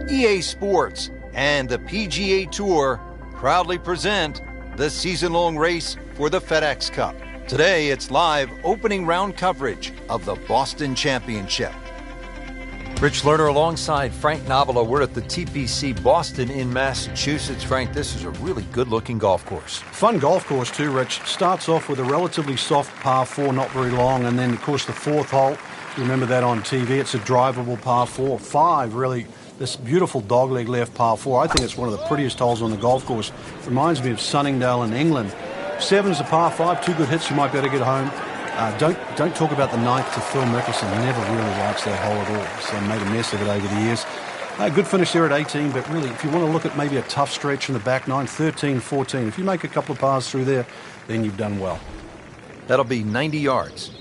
EA Sports and the PGA Tour proudly present the season-long race for the FedEx Cup. Today, it's live opening round coverage of the Boston Championship. Rich Lerner alongside Frank Nobilo. We're at the TPC Boston in Massachusetts. Frank, this is a really good-looking golf course. Fun golf course too, Rich. Starts off with a relatively soft par 4, not very long, and then, of course, the fourth hole. You remember that on TV. It's a drivable par 4. 5, really. This beautiful dogleg left par 4. I think it's one of the prettiest holes on the golf course. Reminds me of Sunningdale in England. 7's a par 5, 2 good hits. You might be able to get home. Don't talk about the 9th to Phil Mickelson. Never really likes that hole at all. So made a mess of it over the years. Good finish there at 18, but really, if you want to look at maybe a tough stretch in the back 9, 13, 14. If you make a couple of pars through there, then you've done well. That'll be 90 yards.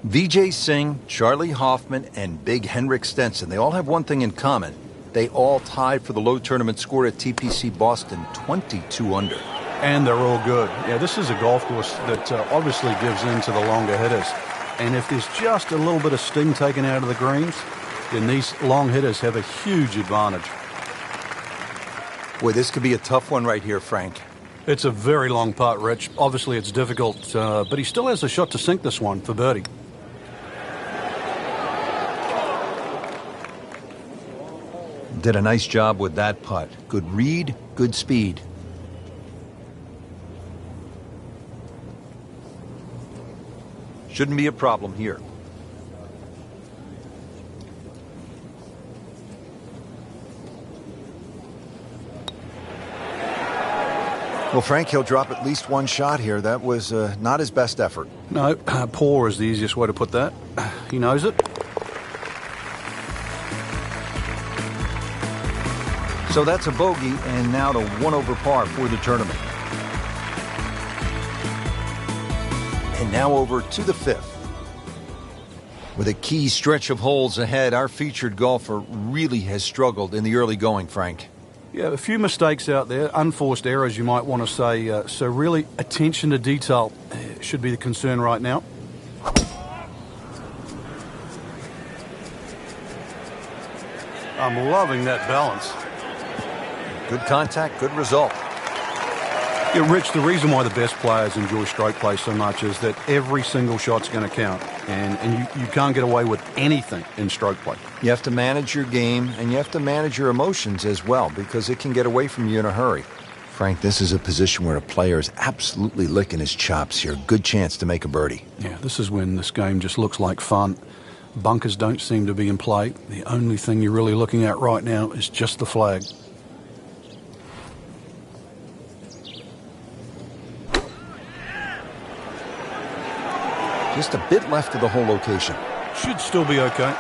Vijay Singh, Charlie Hoffman, and Big Henrik Stenson, they all have one thing in common. They all tied for the low tournament score at TPC Boston, 22 under. And they're all good. Yeah, this is a golf course that obviously gives in to the longer hitters. And if there's just a little bit of sting taken out of the greens, then these long hitters have a huge advantage. Boy, this could be a tough one right here, Frank. It's a very long putt, Rich. Obviously, it's difficult, but he still has a shot to sink this one for birdie. Did a nice job with that putt. Good read, good speed. Shouldn't be a problem here. Well, Frank, he'll drop at least one shot here. That was not his best effort. No, poor is the easiest way to put that. He knows it. So that's a bogey, and now to 1 over par for the tournament. And now over to the 5th. With a key stretch of holes ahead, our featured golfer really has struggled in the early going, Frank. Yeah, a few mistakes out there, unforced errors you might want to say. So really, attention to detail should be the concern right now. I'm loving that balance. Good contact, good result. Yeah, Rich, the reason why the best players enjoy stroke play so much is that every single shot's going to count. And you can't get away with anything in stroke play. You have to manage your game, and you have to manage your emotions as well, because it can get away from you in a hurry. Frank, this is a position where a player is absolutely licking his chops here. Good chance to make a birdie. Yeah, this is when this game just looks like fun. Bunkers don't seem to be in play. The only thing you're really looking at right now is just the flag. Just a bit left of the hole location. Should still be okay.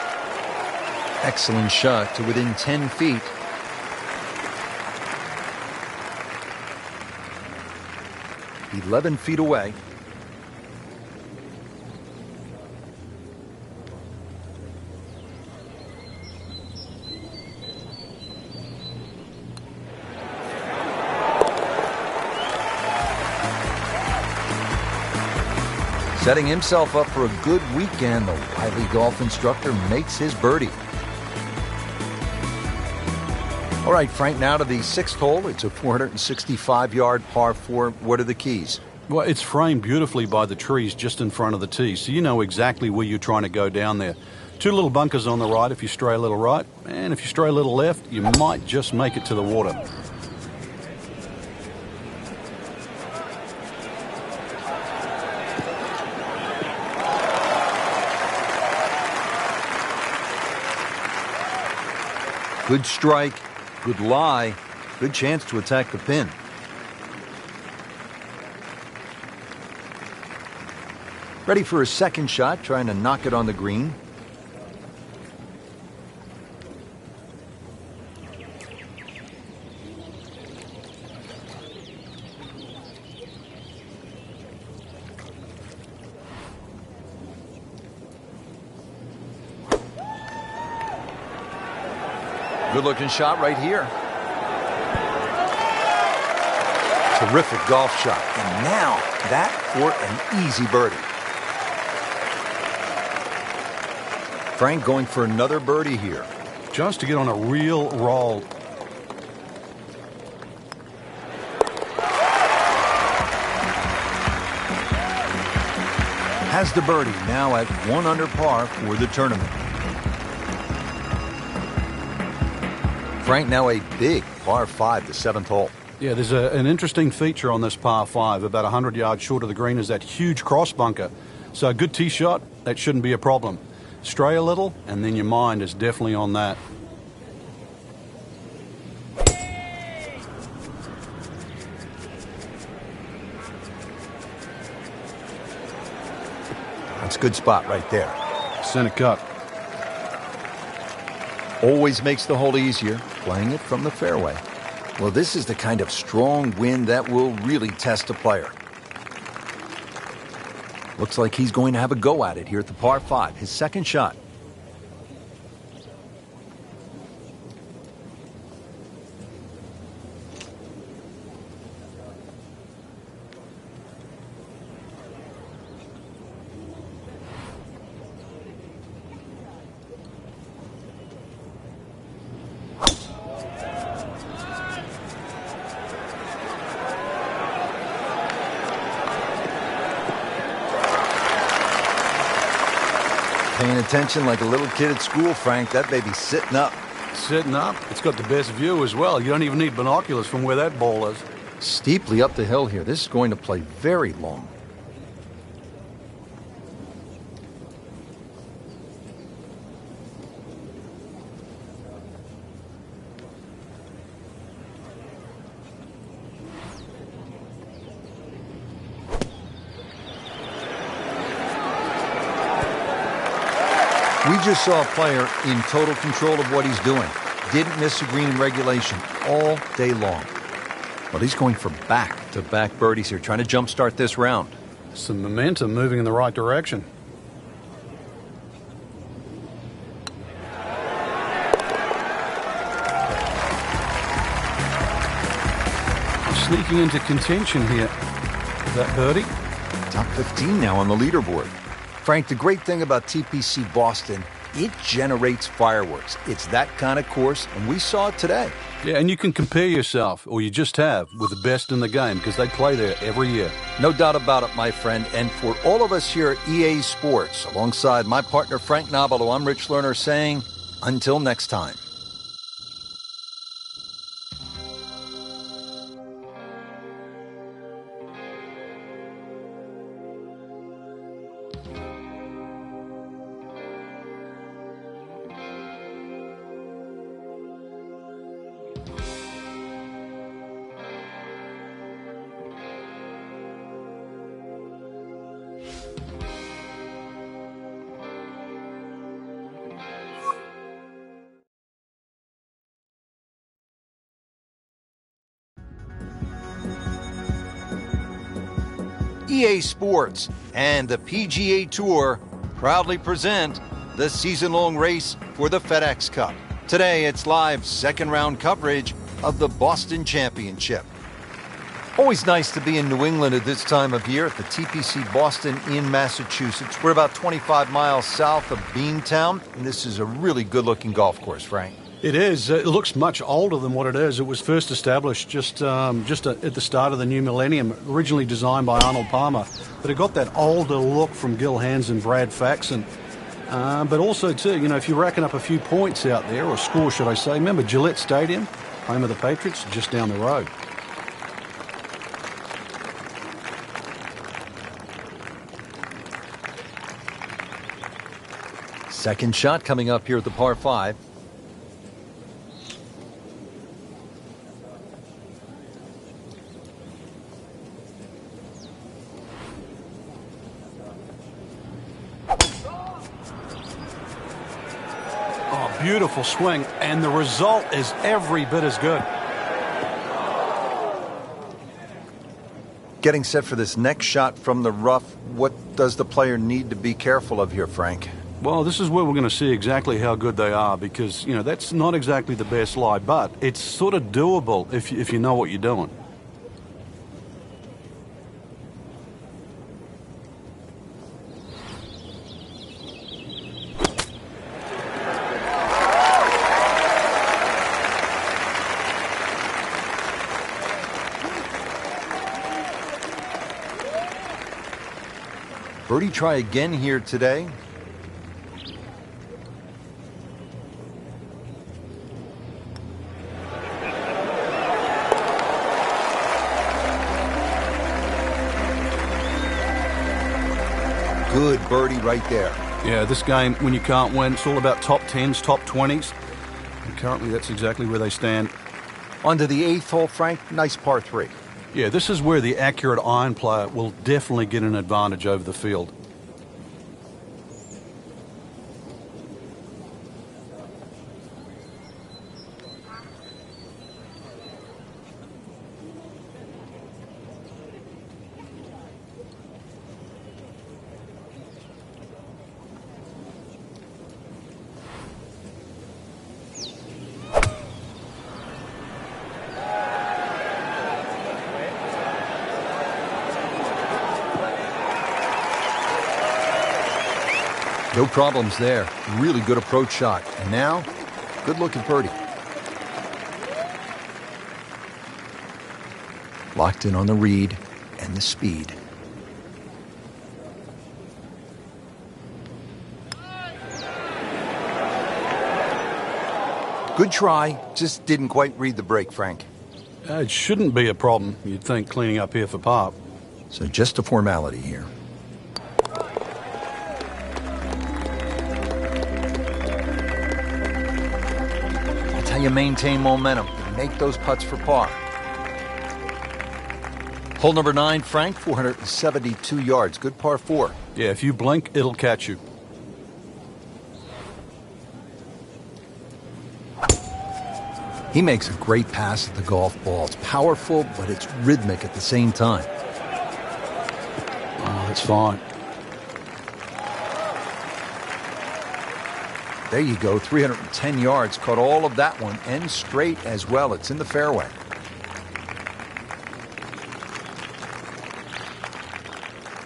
Excellent shot to within 10 feet. "11 feet away. Setting himself up for a good weekend, the wily golf instructor makes his birdie. All right, Frank, now to the 6th hole. It's a 465-yard par 4. What are the keys? Well, it's framed beautifully by the trees just in front of the tee, so you know exactly where you're trying to go down there. 2 little bunkers on the right if you stray a little right, and if you stray a little left, you might just make it to the water. Good strike, good lie, good chance to attack the pin. Ready for a second shot, trying to knock it on the green. Good-looking shot right here. Terrific golf shot. And now, that for an easy birdie. Frank going for another birdie here. Just to get on a real roll. Has the birdie, now at 1 under par for the tournament. Frank now a big par 5, the 7th hole. Yeah, there's an interesting feature on this par 5. About 100 yards short of the green is that huge cross bunker. So a good tee shot, that shouldn't be a problem. Stray a little, and then your mind is definitely on that. That's a good spot right there. Center cut. Always makes the hole easier, playing it from the fairway. Well, this is the kind of strong wind that will really test a player. Looks like he's going to have a go at it here at the par 5, his second shot. Paying attention like a little kid at school, Frank. That baby's sitting up. Sitting up. It's got the best view as well. You don't even need binoculars from where that ball is. Steeply up the hill here. This is going to play very long. We just saw a player in total control of what he's doing. Didn't miss a green in regulation all day long. But he's going for back-to-back birdies here, trying to jumpstart this round. Some momentum moving in the right direction. Sneaking into contention here. That birdie. Top 15 now on the leaderboard. Frank, the great thing about TPC Boston, it generates fireworks. It's that kind of course, and we saw it today. Yeah, and you can compare yourself, or you just have, with the best in the game because they play there every year. No doubt about it, my friend. And for all of us here at EA Sports, alongside my partner Frank Nobilo, I'm Rich Lerner saying, until next time. EA Sports and the PGA Tour proudly present the season-long race for the FedEx Cup. Today, it's live second-round coverage of the Boston Championship. Always nice to be in New England at this time of year at the TPC Boston in Massachusetts. We're about 25 miles south of Beantown, and this is a really good-looking golf course, Frank. It is. It looks much older than what it is. It was first established just at the start of the new millennium, originally designed by Arnold Palmer. But it got that older look from Gil Hanse and Brad Faxon. But also, too, you know, if you're racking up a few points out there, or score, should I say, remember Gillette Stadium, home of the Patriots, just down the road. Second shot coming up here at the par 5. Beautiful swing, and the result is every bit as good. Getting set for this next shot from the rough, what does the player need to be careful of here, Frank? Well, this is where we're going to see exactly how good they are because, you know, that's not exactly the best lie, but it's sort of doable if you know what you're doing. Birdie try again here today. Good birdie right there. Yeah, this game, when you can't win, it's all about top 10s, top 20s. And currently, that's exactly where they stand. On to the 8th hole, Frank. Nice par 3. Yeah, this is where the accurate iron player will definitely get an advantage over the field. No problems there. Really good approach shot. And now, good look at birdie. Locked in on the read and the speed. Good try, just didn't quite read the break, Frank. It shouldn't be a problem, you'd think, cleaning up here for par. So just a formality here. That's how you maintain momentum. You make those putts for par. Hole number 9, Frank, 472 yards. Good par 4. Yeah, if you blink, it'll catch you. He makes a great pass at the golf ball. It's powerful, but it's rhythmic at the same time. Oh, that's fine. There you go, 310 yards. Caught all of that one, and straight as well. It's in the fairway.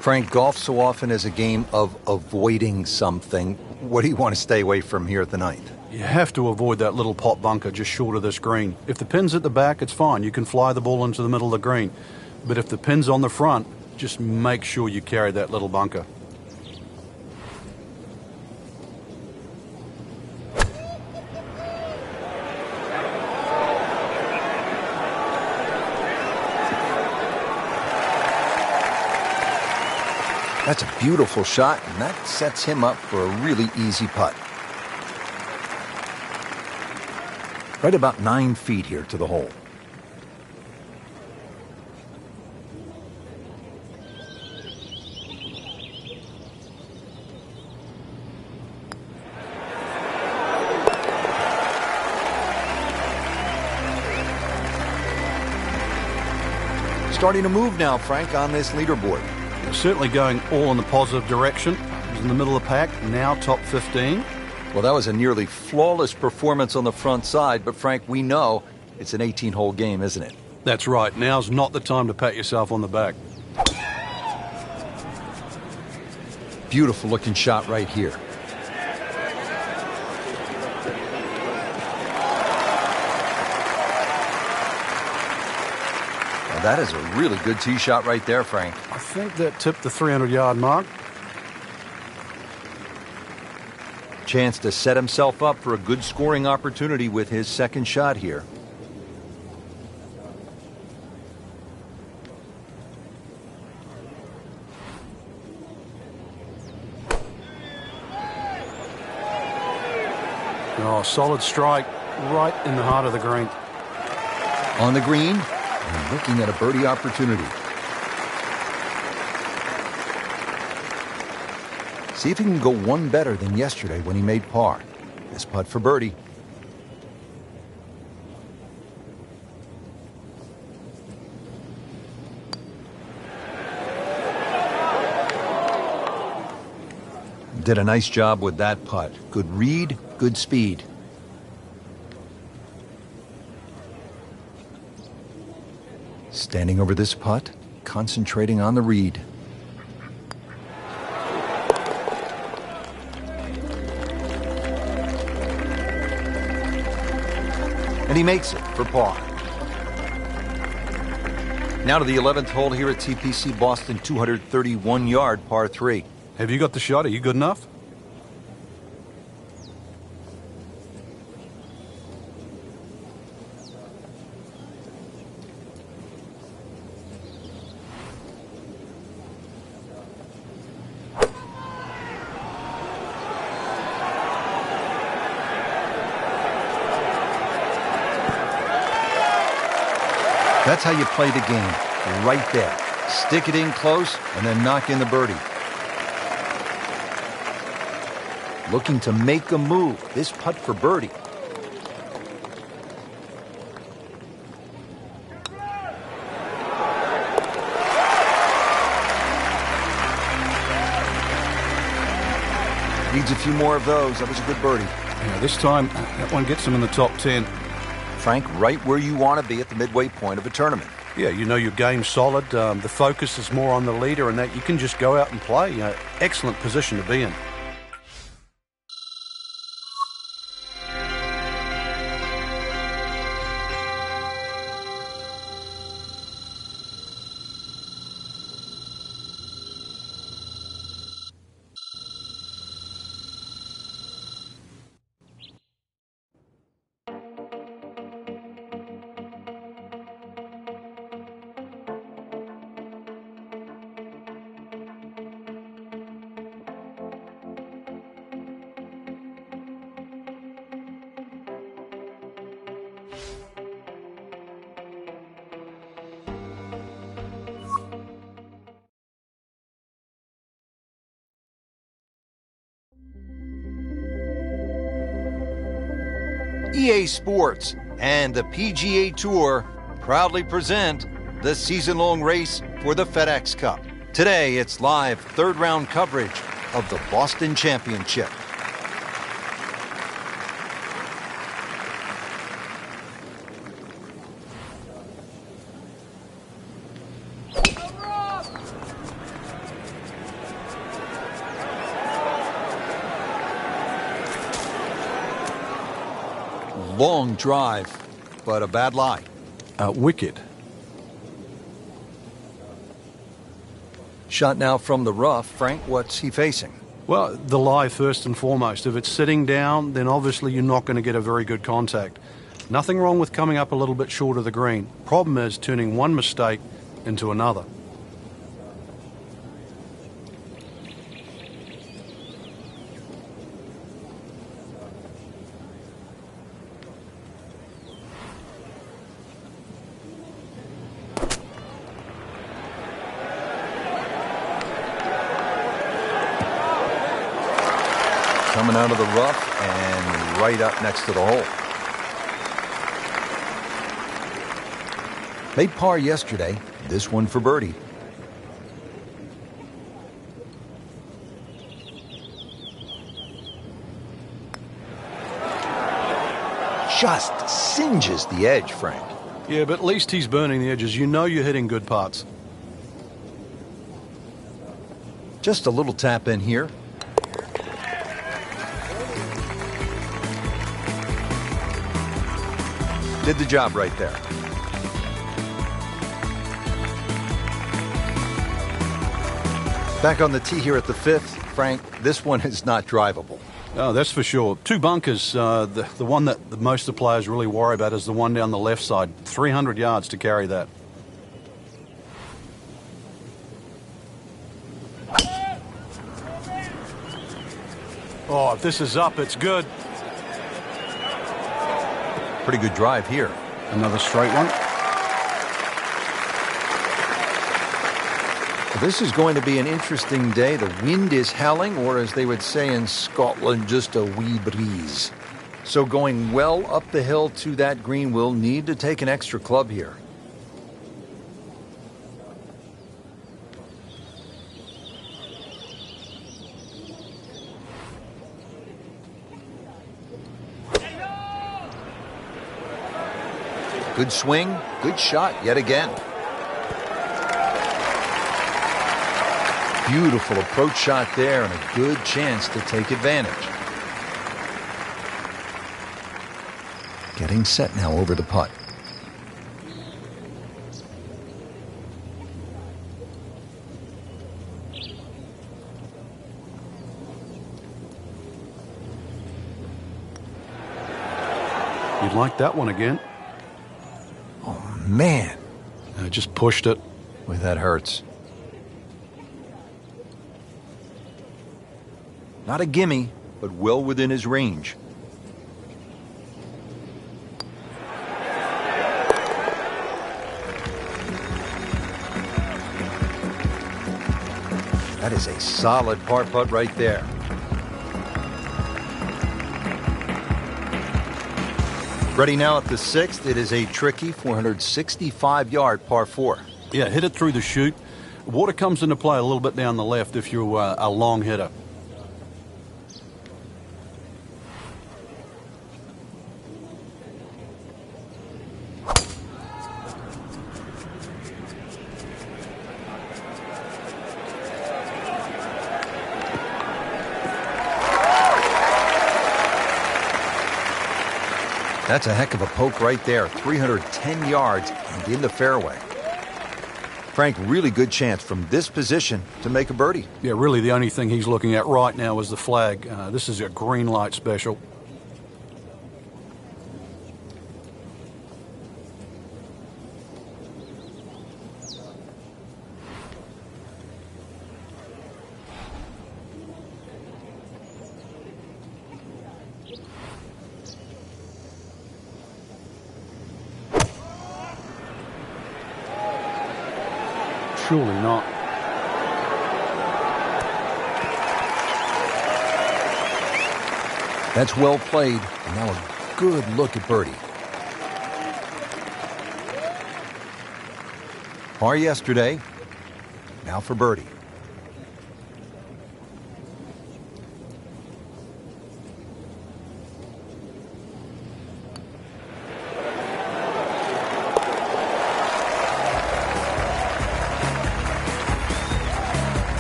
Frank, golf so often is a game of avoiding something. What do you want to stay away from here at the 9th? You have to avoid that little pot bunker just short of this green. If the pin's at the back, it's fine. You can fly the ball into the middle of the green. But if the pin's on the front, just make sure you carry that little bunker. That's a beautiful shot, and that sets him up for a really easy putt. Right about 9 feet here to the hole. Starting to move now, Frank, on this leaderboard. Certainly going all in the positive direction. He's in the middle of the pack, now top 15. Well, that was a nearly flawless performance on the front side, but Frank, we know it's an 18-hole game, isn't it? That's right. Now's not the time to pat yourself on the back. Beautiful looking shot right here. Now, that is a really good tee shot right there, Frank. I think that tipped the 300-yard mark. Chance to set himself up for a good scoring opportunity with his second shot here. Oh, solid strike right in the heart of the green. On the green and looking at a birdie opportunity. See if he can go one better than yesterday when he made par. This putt for birdie. Did a nice job with that putt. Good read, good speed. Standing over this putt, concentrating on the read. And he makes it for par. Now to the 11th hole here at TPC Boston, 231-yard par 3. Have you got the shot? Are you good enough? That's how you play the game, right there. Stick it in close and then knock in the birdie. Looking to make a move. This putt for birdie. Needs a few more of those. That was a good birdie. Yeah, this time, that one gets him in the top 10. Frank, right where you want to be at the midway point of a tournament. Yeah, you know your game's solid. The focus is more on the leader and that you can just go out and play. Excellent position to be in. EA Sports and the PGA Tour proudly present the season-long race for the FedEx Cup. Today, it's live third-round coverage of the Boston Championship. Long drive, but a bad lie. Wicked. Shot now from the rough. Frank, what's he facing? Well, the lie first and foremost. If it's sitting down, then obviously you're not going to get a very good contact. Nothing wrong with coming up a little bit short of the green. Problem is turning one mistake into another. Coming out of the rough and right up next to the hole. Made par yesterday, this one for birdie. Just singes the edge, Frank. Yeah, but at least he's burning the edges. You know you're hitting good putts. Just a little tap in here. Did the job right there. Back on the tee here at the 5th. Frank, this one is not drivable. Oh, that's for sure. Two bunkers. The one that most of the players really worry about is the one down the left side. 300 yards to carry that. Oh, if this is up, it's good. Pretty good drive here. Another straight one. This is going to be an interesting day. The wind is howling, or as they would say in Scotland, just a wee breeze. So going well up the hill to that green will need to take an extra club here. Good swing, good shot yet again. Beautiful approach shot there and a good chance to take advantage. Getting set now over the putt. You'd like that one again. Oh, man. Just pushed it. Boy, that hurts. Not a gimme, but well within his range. That is a solid par putt right there. Ready now at the 6th. It is a tricky 465-yard par 4. Yeah, hit it through the chute. Water comes into play a little bit down the left if you're a long hitter. That's a heck of a poke right there. 310 yards and in the fairway. Frank, really good chance from this position to make a birdie. Yeah, really the only thing he's looking at right now is the flag. This is a green light special. Surely not. That's well played, and now a good look at birdie. Par yesterday, now for birdie.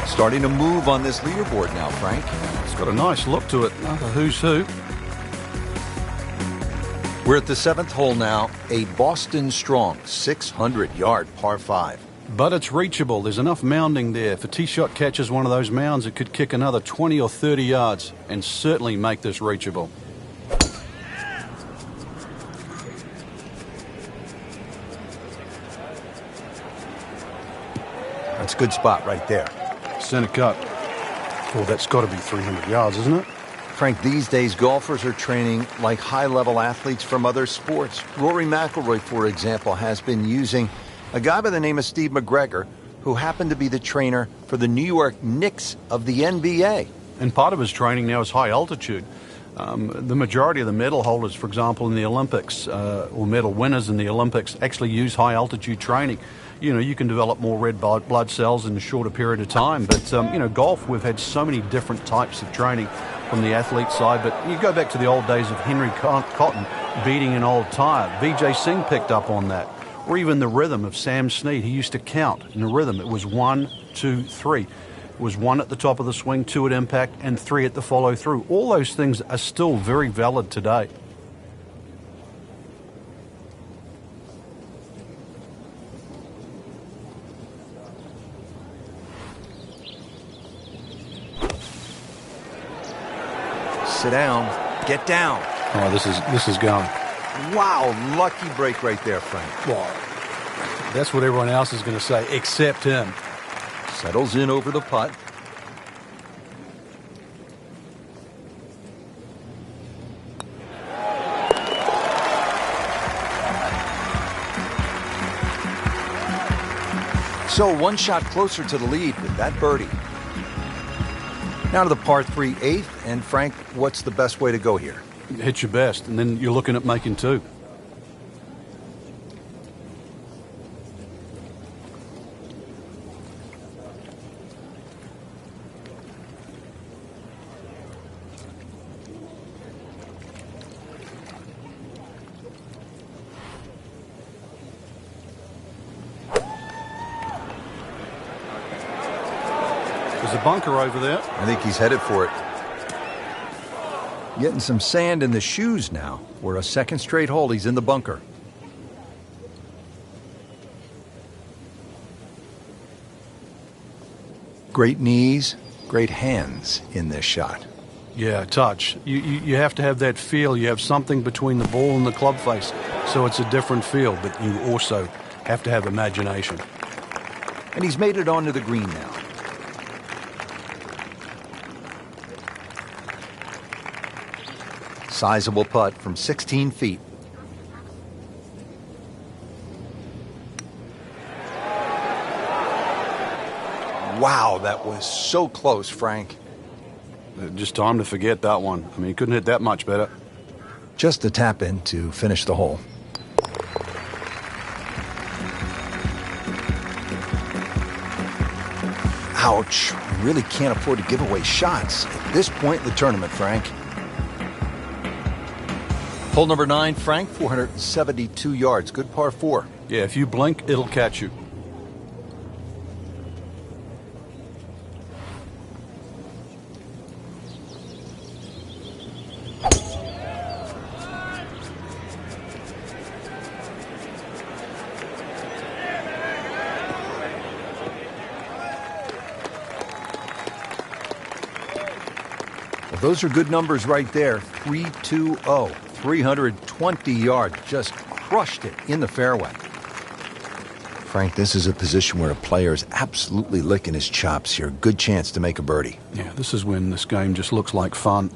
Starting to move on this leaderboard now, Frank. It's got a nice look to it. Another who's who. We're at the 7th hole now, a Boston Strong 600-yard par 5. But it's reachable. There's enough mounding there. If a tee shot catches one of those mounds, it could kick another 20 or 30 yards and certainly make this reachable. That's a good spot right there. Center cut. Oh, that's got to be 300 yards, isn't it? Frank, these days golfers are training like high-level athletes from other sports. Rory McIlroy, for example, has been using a guy by the name of Steve McGregor, who happened to be the trainer for the New York Knicks of the NBA. And part of his training now is high altitude. The majority of the medal holders, for example, in the Olympics, or medal winners in the Olympics, actually use high altitude training. You know, you can develop more red blood cells in a shorter period of time. But, you know, golf, we've had so many different types of training from the athlete side. But you go back to the old days of Henry Cotton beating an old tire. Vijay Singh picked up on that. Or even the rhythm of Sam Snead. He used to count in the rhythm. It was 1, 2, 3. It was 1 at the top of the swing, 2 at impact, and 3 at the follow-through. All those things are still very valid today. Sit down. Get down. Oh, this is going. Wow, lucky break right there, Frank. Well, that's what everyone else is going to say, except him. Settles in over the putt. So 1 shot closer to the lead with that birdie. Now to the par 3 8th, and Frank, what's the best way to go here? Hit your best, and then you're looking at making 2. the bunker over there. I think he's headed for it. Getting some sand in the shoes now. For a second straight hole, he's in the bunker. Great knees, great hands in this shot. Yeah, touch. You have to have that feel. You have something between the ball and the club face, so it's a different feel, but you also have to have imagination. And he's made it onto the green now. Sizable putt from 16 feet. Wow, that was so close, Frank. Just time to forget that one. I mean, he couldn't hit that much better. Just a tap in to finish the hole. Ouch. We really can't afford to give away shots at this point in the tournament, Frank. Hole number 9, Frank, 472 yards. Good par 4. Yeah, if you blink, it'll catch you. Well, those are good numbers right there. 320. 320 yards, just crushed it in the fairway. Frank, this is a position where a player is absolutely licking his chops here. Good chance to make a birdie. Yeah, this is when this game just looks like fun.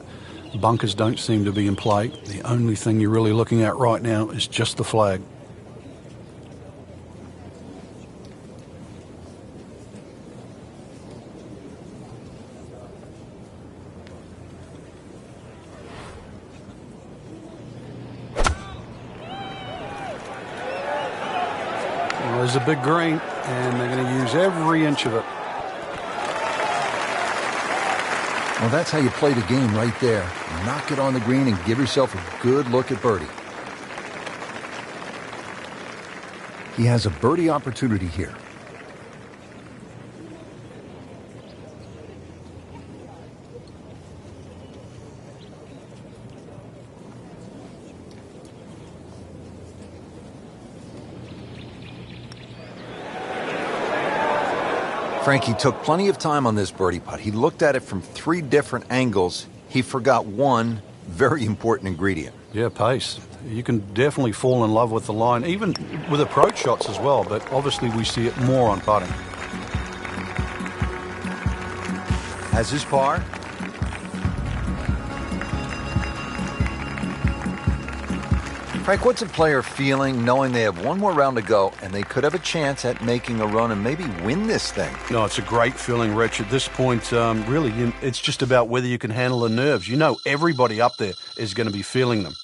Bunkers don't seem to be in play. The only thing you're really looking at right now is just the flag. There's a big green, and they're going to use every inch of it. Well, that's how you play the game right there. Knock it on the green and give yourself a good look at birdie. He has a birdie opportunity here. Frankie took plenty of time on this birdie putt. He looked at it from 3 different angles. He forgot one very important ingredient. Yeah, pace. You can definitely fall in love with the line, even with approach shots as well, but obviously we see it more on putting. Has his par. Frank, what's a player feeling knowing they have one more round to go and they could have a chance at making a run and maybe win this thing? No, it's a great feeling, Rich. At this point, really, it's just about whether you can handle the nerves. You know everybody up there is going to be feeling them.